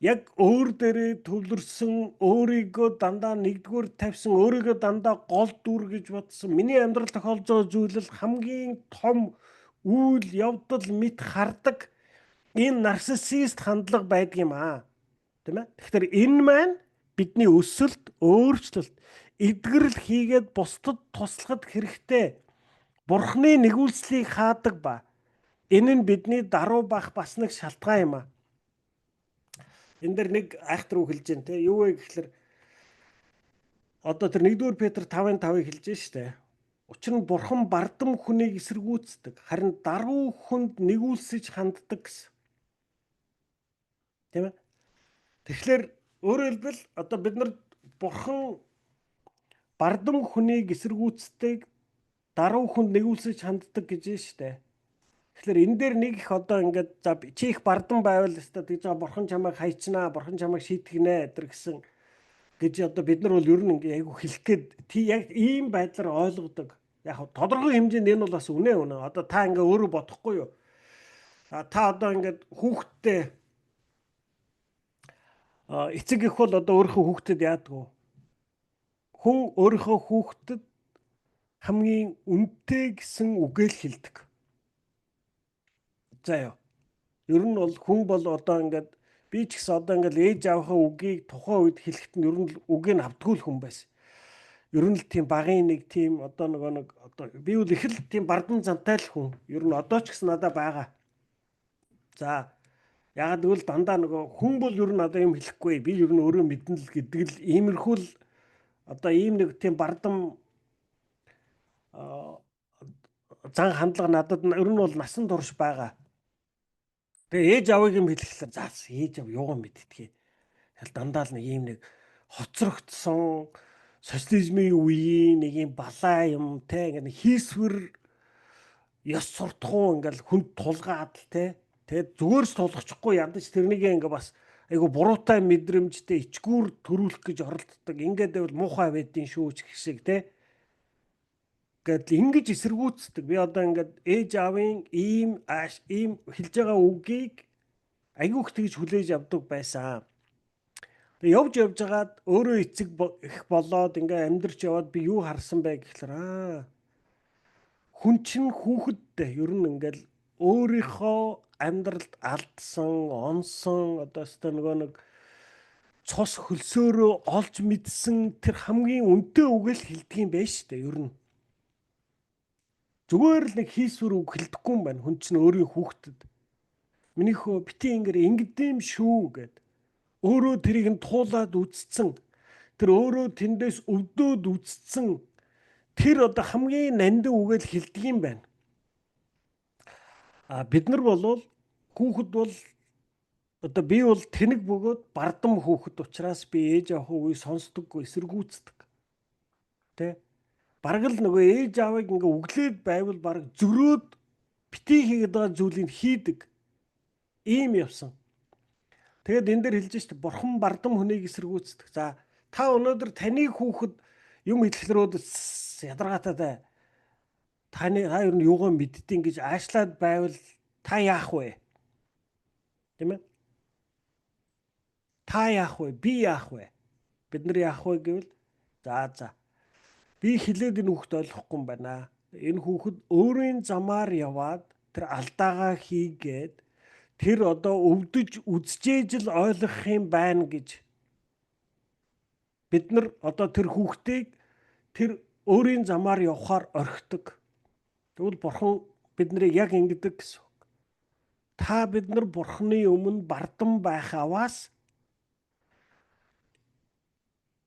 яг өөр дээрээ төвлөрсөн, өөрийгөө дандаа нэгдүгээр тавьсан, өөрийгөө дандаа гол дүр гэж бодсон. Миний амьдрал тохиолж байгаа зүйл л хамгийн том үйл явдал мэт хардаг энэ нарциссист хандлага байдаг юм аа. Тийм ээ. Тэгэхээр энэ маань бидний өсөлт, өөрчлөлт, эдгэрэл хийгээд бусдад туслахад хэрэгтэй. Бурхны нэгүүлслийг хаадаг ба энэ нь бидний даруй бах бас нэг шалтгаан юм аа. Энд дэр нэг айхтар үг хэлж дээ те. Юу вэ гэхэлэр одоо тэр 1-р Петр 5:5-ыг хэлж штэ. Учир нь бурхан бардам хүнийг эсэргүүцдэг. Харин даруй хүнд нэгүүлсэж ханддаг гэсэн. Тийм ээ. Тэгэхээр өөрөөр хэлбэл одоо бид нар бурхан бардам хүнийг эсэргүүцдэг, даруй хүнд нэгүүлсэж ханддаг гэж байна штэ. Тэгэхээр энэ дээр нэг их одоо ингээд за чи их бардам байвал өстой гэж байгаа бурхан чамайг хайчнаа, бурхан чамайг шийтгэнэ гэдэг гэсэн гэж одоо бид нар бол ер нь ингээ айгу хэлэх гээд яг ийм байдлаар ойлгодог. Яг тодорхой хэмжээнд энэ бол бас үнэ. Одоо та ингээ өөрөө бодохгүй юу? Та одоо ингээд хүүхдтэй эцэг их бол одоо өөрийнхөө хүүхдэд яадаг вэ? Хүн өөрийнхөө хүүхдэд хамгийн үнэтэй гэсэн үгээл хэлдэг. За ёо. Ер нь бол хүн бол одоо ингээд би ч гэсэн одоо ингээд ээж аавынхаа үгийг тухайн үед хэлэхэд нь ер нь үгийг авдаггүй хүн байсан. Ер нь л тийм багын нэг тийм одоо нэг одоо би бол их л тийм бардам зантай л хүн. Ер нь одоо ч гэсэн надад байгаа. За ягаад гэвэл дандаа нөгөө хүн бол ер нь одоо юм хэлэхгүй. Би ер нь өөрөө мэднэ л гэдэг л иймэрхүү л одоо ийм нэг тийм бардам зан хандлага надад ер нь бол насан турш байгаа. Тэгээ ээж авыг юм хэлэхлээр за ээж ав юугаа мэдтгий. Тэгэл дандаа л нэг ийм нэг хоцрогдсон социализмын үеийн нэг юм балаа юм те ингээд хийсвэр ёс суртахуун ингээл хүнд тулгаад л те. Тэгээд зүгээр ч тулгачихгүй ядаж тэрнийг ингээ бас айгу буруутай мэдрэмжтэй ичгүүр төрүүлэх гэж оролддог. Ингээд байвал муухай байдгийн шүү ч гэх те. Гэтэл ингэж эсэргүүцдэг. Би одоо ингээд ээж аавын ийм хэлж байгаа үгийг айгүйх тэгж хүлээж авдаг байсан. Тэгээ явж байгаад өөрөө эцэг их болоод ингээ амьдарч яваад би юу харсан бэ гэхэлэр хүн чинь хүүхэдтэй ер нь ингээл өөрийнхөө амьдралд алдсан, онсон одоо нөгөө нэг цус хөлсөөрөө олж мэдсэн тэр хамгийн үнэтэй үгэл хэлдэг юм байна шүү дээ ер нь. Зүгээр л нэг хийсвэр үг хэлдэггүй юм байна. Хүн чинь өөрийн хүүхдэд миний хөө бити ингэдэм шүү гэд өөрөө тэрийг нь туулаад үтцсэн. тэр өөрөө тэндээс өвдөөд үцсэн тэр одоо хамгийн нандин үгээл хэлдэг юм байна. Бид нар бол хүүхэд бол одоо би бол тэнэг бөгөөд бардам хүүхэд учраас би ээж аав үгүй сонсдоггүй, эсэргүүцдэг. Тэ? Бараг л нөгөө ээж аавыг ингээ өглөөд байвал бараг зөрөөд битгий хийгээд байгаа зүйлийг хийдэг. Ийм явсан. Тэгээд энэ дээр хэлж штэ бурхан бардам хүнийг эсэргүүцдэг. За та өнөөдөр таны хүүхэд юм хэлэхлэрүүд ядаргаатай та ер нь юугаа мэдтiin гэж аашлаад байвал та яах вэ? Тийм ээ? Та яах вэ? Би яах вэ? Бид нар яах вэ гэвэл за би хэлээд энэ хүүхэд ойлгохгүй юм байна. Энэ хүүхэд өөрийн замаар яваад тэр алдаагаа хийгээд тэр одоо өвдөж үзжээж л ойлгох юм байна гэж бид нар одоо тэр хүүхдийг тэр өөрийн замаар явахаар орхидог. Тэгвэл бурхан биднийг яг ингэдэг гэсэн үг. Та бид нар бурханы өмнө бардам байх аваас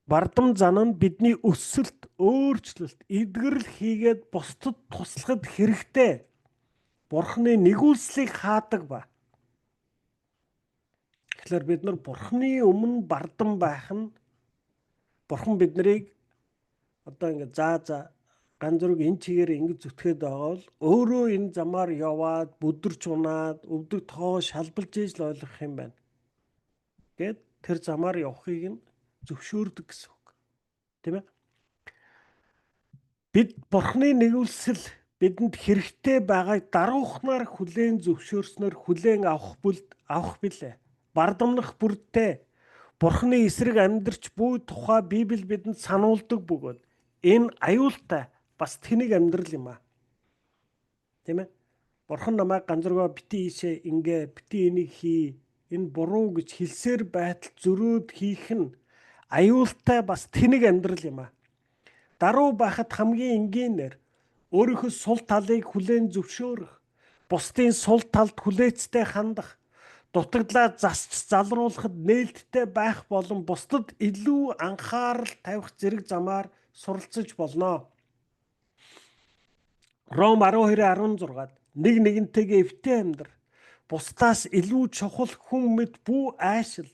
бардам зан нь бидний өсөлт, өөрчлөлт, эдгэрэл хийгээд бусдад туслахад хэрэгтэй. Бурханы нэгүүлслийг хаадаг ба. Тэгэхээр бид нар бурханы өмнө бардам байх нь бурхан биднийг одоо ингэ ганц зүрэг энэ чигээр ингэ зүтгээд байгаа бол өөрөө энэ замаар яваад бүдэрч унаад өвдөг тоо шалбалж ээж л ойлгох юм байна. Гэт тэр замаар явахыг нь зөвшөөрдөг гэсэн үг. Тийм ээ? Бид бурханы нэгүүлсэл бидэнд хэрэгтэй байгааг даруухнаар хүлээн зөвшөөрснөөр хүлээн авах билээ. Бардамнах бүртээ бурханы эсрэг амьдарч буй тухай Библи бидэнд сануулдаг бөгөөд энэ аюултай бас тэнэг амьдрал юм аа. Тийм ээ? Бурхан намайг ганцаараа бити ийшээ ингээ бити энийг хий. Энэ буруу гэж хэлсээр байтал зөрөөд хийх нь аюултай бас тэнэг амьдрал юм аа. Даруй байхад хамгийн энгийнээр өөрийнхөө сул талыг хүлээн зөвшөөрөх, бусдын сул талд хүлээцтэй хандах, дутагдлаа засч залруулахад нээлттэй байх болон бусдад илүү анхаарал тавих зэрэг замаар суралцж болно. Ром 12:16-д нэг нэгнтэйгээ эвтэй амьдр. Бусдаас илүү чухал хүн мэд бүү айшил.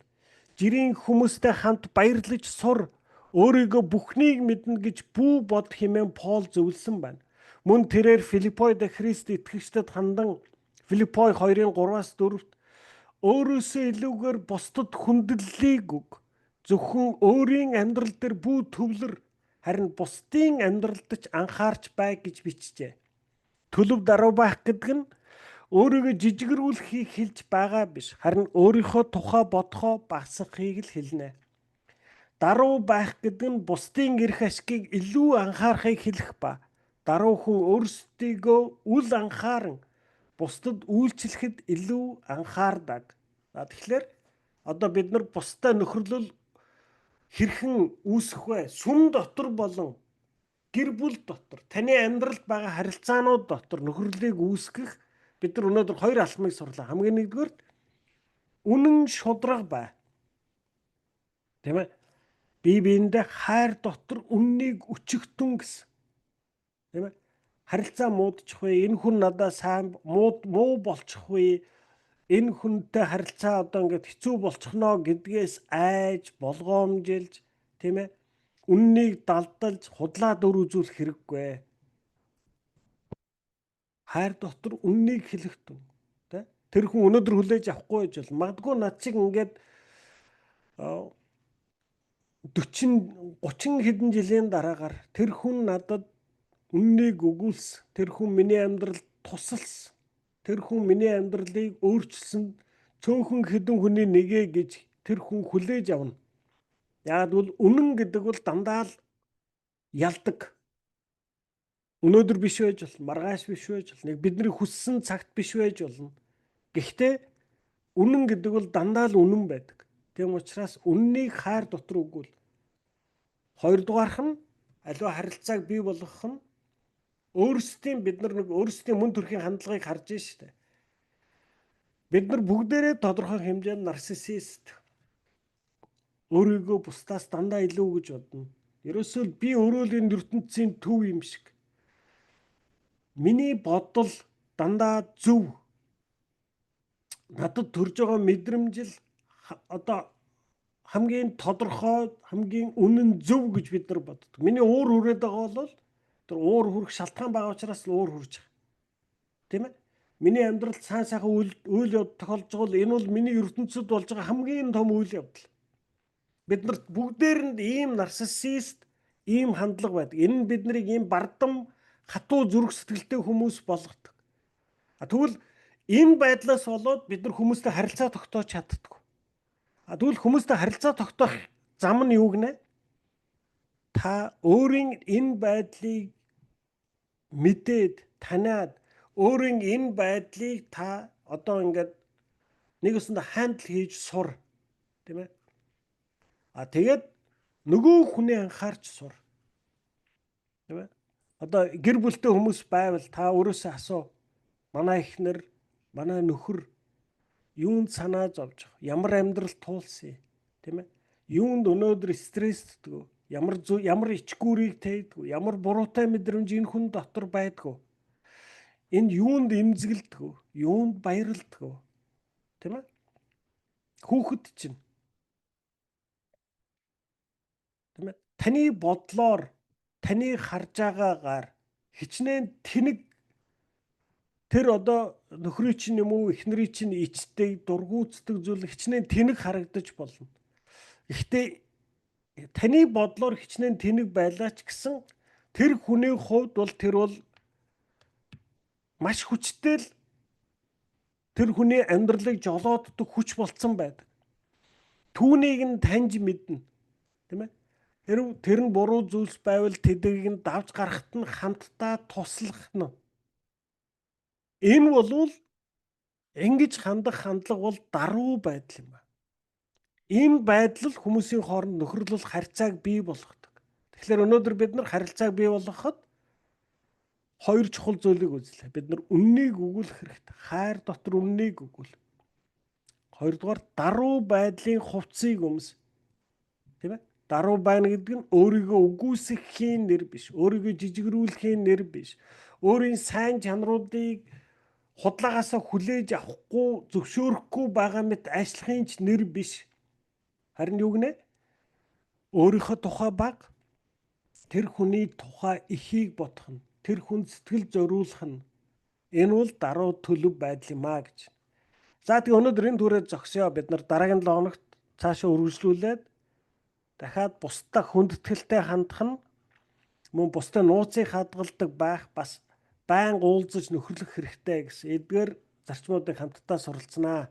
Жирийн хүмүүстэй хамт баярлаж сур. Өөрийгөө бүхнийг мэднэ гэж бүү бод хэмээн Пол зөвлөсөн байна. Мөн тэрээр Филиппойд Христ итгэгчдэд хандан Филиппой 2:3-4-т өөрөөсөө илүүгээр бусдад хүндлэлийг өг. Зөвхөн өөрийн амьдрал дээр бүү төвлөр, харин бусдын амьдралд ч анхаарч бай гэж бичжээ. Төлөв даруй байх гэдэг нь өөрийгөө жижигрүүлэхийг хэлж байгаа биш, харин өөрийнхөө тухай бодохоо багасгахыг л хэлнэ. Даруй байх гэдэг нь бусдын эрх ашгийг илүү анхаарахыг хэлэх ба даруй хүн өөрсдийгөө үл анхааран бусдад үйлчлэхэд илүү анхаардаг. Тэгэхээр одоо бид нар бусдаа нөхөрлөл хэрхэн үүсэх вэ? Сүм дотор болон гэр бүл дотор, таны амьдралд байгаа харилцаанууд дотор нөхөрлөлийг үүсгэх бид нар өнөөдөр хоёр алхмыг сурлаа. Хамгийн нэгдүгээр үнэн шударга бай. Тийм ээ? Бие биендээ хайр дотор үннийг өчигдөн гэсэн. Тийм ээ? Харилцаа муудчих вэ? Энэ хүн надад сайн муу болчих вэ? Энэ хүнтэй харилцаа одоо ингээд хэцүү болчихно гэдгээс айж, болгоомжилж, тийм ээ? Үннийг далдалж, худлаа дүр үзүүлэх хэрэггүй. Хайр дотор үннийг хэлэх тун. Тэр хүн өнөөдөр хүлээж авахгүй байж бол магадгүй над шиг ингээд 40-30 хэдэн жилийн дараагаар тэр хүн надад үннийг өгүүлсэн. Тэр хүн миний амьдралд тусалсан. Тэр хүн миний амьдралыг өөрчилсөн. Цөөхөн хэдэн хүний нэгэ гэж тэр хүн хүлээж авна. Яг бол үнэн гэдэг бол дандаа л ялдаг. Өнөөдөр биш байж болно, маргааш биш байж болно. Бидний хүссэн цагт биш байж болно. Гэхдээ үнэн гэдэг бол дандаа л үнэн байдаг. Тийм учраас үннийг хайр дотор өгвөл хоёрдугаарх нь аливаа харилцааг бий болгох нь бид нар нэг өөрсдийн мөн төрхийн хандлагыг харж штэ. Бид нар бүгдээрээ тодорхой хэмжээнд нарциссист. өөрийгөө бусдаас дандаа илүү гэж бодно. Ерөөсөө л би өөрөө л энэ ертөнцийн төв юм шиг. Миний бодол дандаа зөв. Надад төрж байгаа мэдрэмжил одоо хамгийн тодорхой, хамгийн үнэн зөв гэж бид нар боддог. Миний уур хүрээд байгаа бол тэр уур хүрэх шалтгаан байгаа учраас л уур хүрж байгаа. Тийм ээ? Миний амьдралд сайн сайхан үйл явдал тохиолж байгаа бол энэ бол миний ертөнцид болж байгаа хамгийн том үйл явдал. Бид нарт бүгдээрэнд ийм нарциссист, ийм хандлага байдаг. Энэ нь биднийг ийм бардам, хатуу зүрх сэтгэлтэй хүмүүс болгодог. Тэгвэл энэ байдлаас болоод бид нар хүмүүстэй харилцаа тогтоож чаддаг. Тэгвэл хүмүүстэй харилцаа тогтоох зам нь юу гэнэ? Та өөрийн энэ байдлыг мэдээд, таниад, өөрийн энэ байдлыг та одоо ингээд нэг өсөнд хандл хийж сур. Тийм ээ? Тэгээд нөгөө хүний анхаарч сур. Тийм ээ? Одоо гэр бүлтэй хүмүүс байвал та өөрөөсөө асуу. Манай эхнэр, манай нөхөр юунд санаа зовж байгаа? Ямар амьдрал туулсан юм? Тийм ээ? Юунд өнөөдөр стрессддэг? Ямар ичгүүрийг тээдэг? Ямар буруутай мэдрэмж энэ хүн дотор байдаг? Энд юунд эмзэгэлдэг? Юунд баярлдаг? Тийм ээ? Хүүхэд чинь. Тийм ээ? Таны бодлоор, таны харж байгаагаар хичнээн тэнэг тэр одоо нөхрийн чинь юм уу эхнэрийн чинь ичдэг, дургуутдаг зүйл хичнээн тэнэг харагдаж болно. Гэхдээ таны бодлоор хичнээн тэнэг байлаач гэсэн тэр хүний хувьд бол тэр бол маш хүчтэй л тэр хүний амьдралыг жолооддог хүч болцсон байдаг. Түүнийг нь таньж мэднэ. Тийм ээ? Тэр нь буруу зүйлс байвал тэдгийг нь давж гарахт нь хамтдаа туслах нь. Энэ бол ингэж хандах хандлага бол даруй байдал юм байна. Энэ байдал хүмүүсийн хооронд нөхөрлөл харьцааг бий болгодог. Тэгэхээр өнөөдөр бид нар харилцааг бий болгоход хоёр чухал зүйлийг үзлээ. Бид нар үннийг өгүүлэх хэрэгтэй. Хайр дотор үннийг өгүүл. Хоёрдугаар даруй байдлын хувцсыг өмс. Тийм ээ? Даруй байна гэдэг нь өөрийгөө үгүйсэхийн нэр биш. Өөрийгөө жижигрүүлэхийн нэр биш. Өөрийн сайн чанаруудыг худлагаасаа хүлээж авахгүй, зөвшөөрөхгүй байгаа мэт ажлахын ч нэр биш. Харин юу гэнэ? Өөрийнхөө тухай баг, тэр хүний тухай ихийг бодох нь, тэр хүнд сэтгэл зориулах нь энэ бол даруй төлөв байдал юм аа гэж. За тэгээ өнөөдөр энэ түрээ зогсъё. Бид нар дараагийн 7 хоногт цаашаа үргэлжлүүлээд дахиад бусдаа хүндэтгэлтэй хандах нь мөн бусдаа нууцыг хадгалдаг байх бас байнга уулзаж нөхөрлөх хэрэгтэй гэсэн эдгээр зарчмуудыг хамтдаа суралцнаа.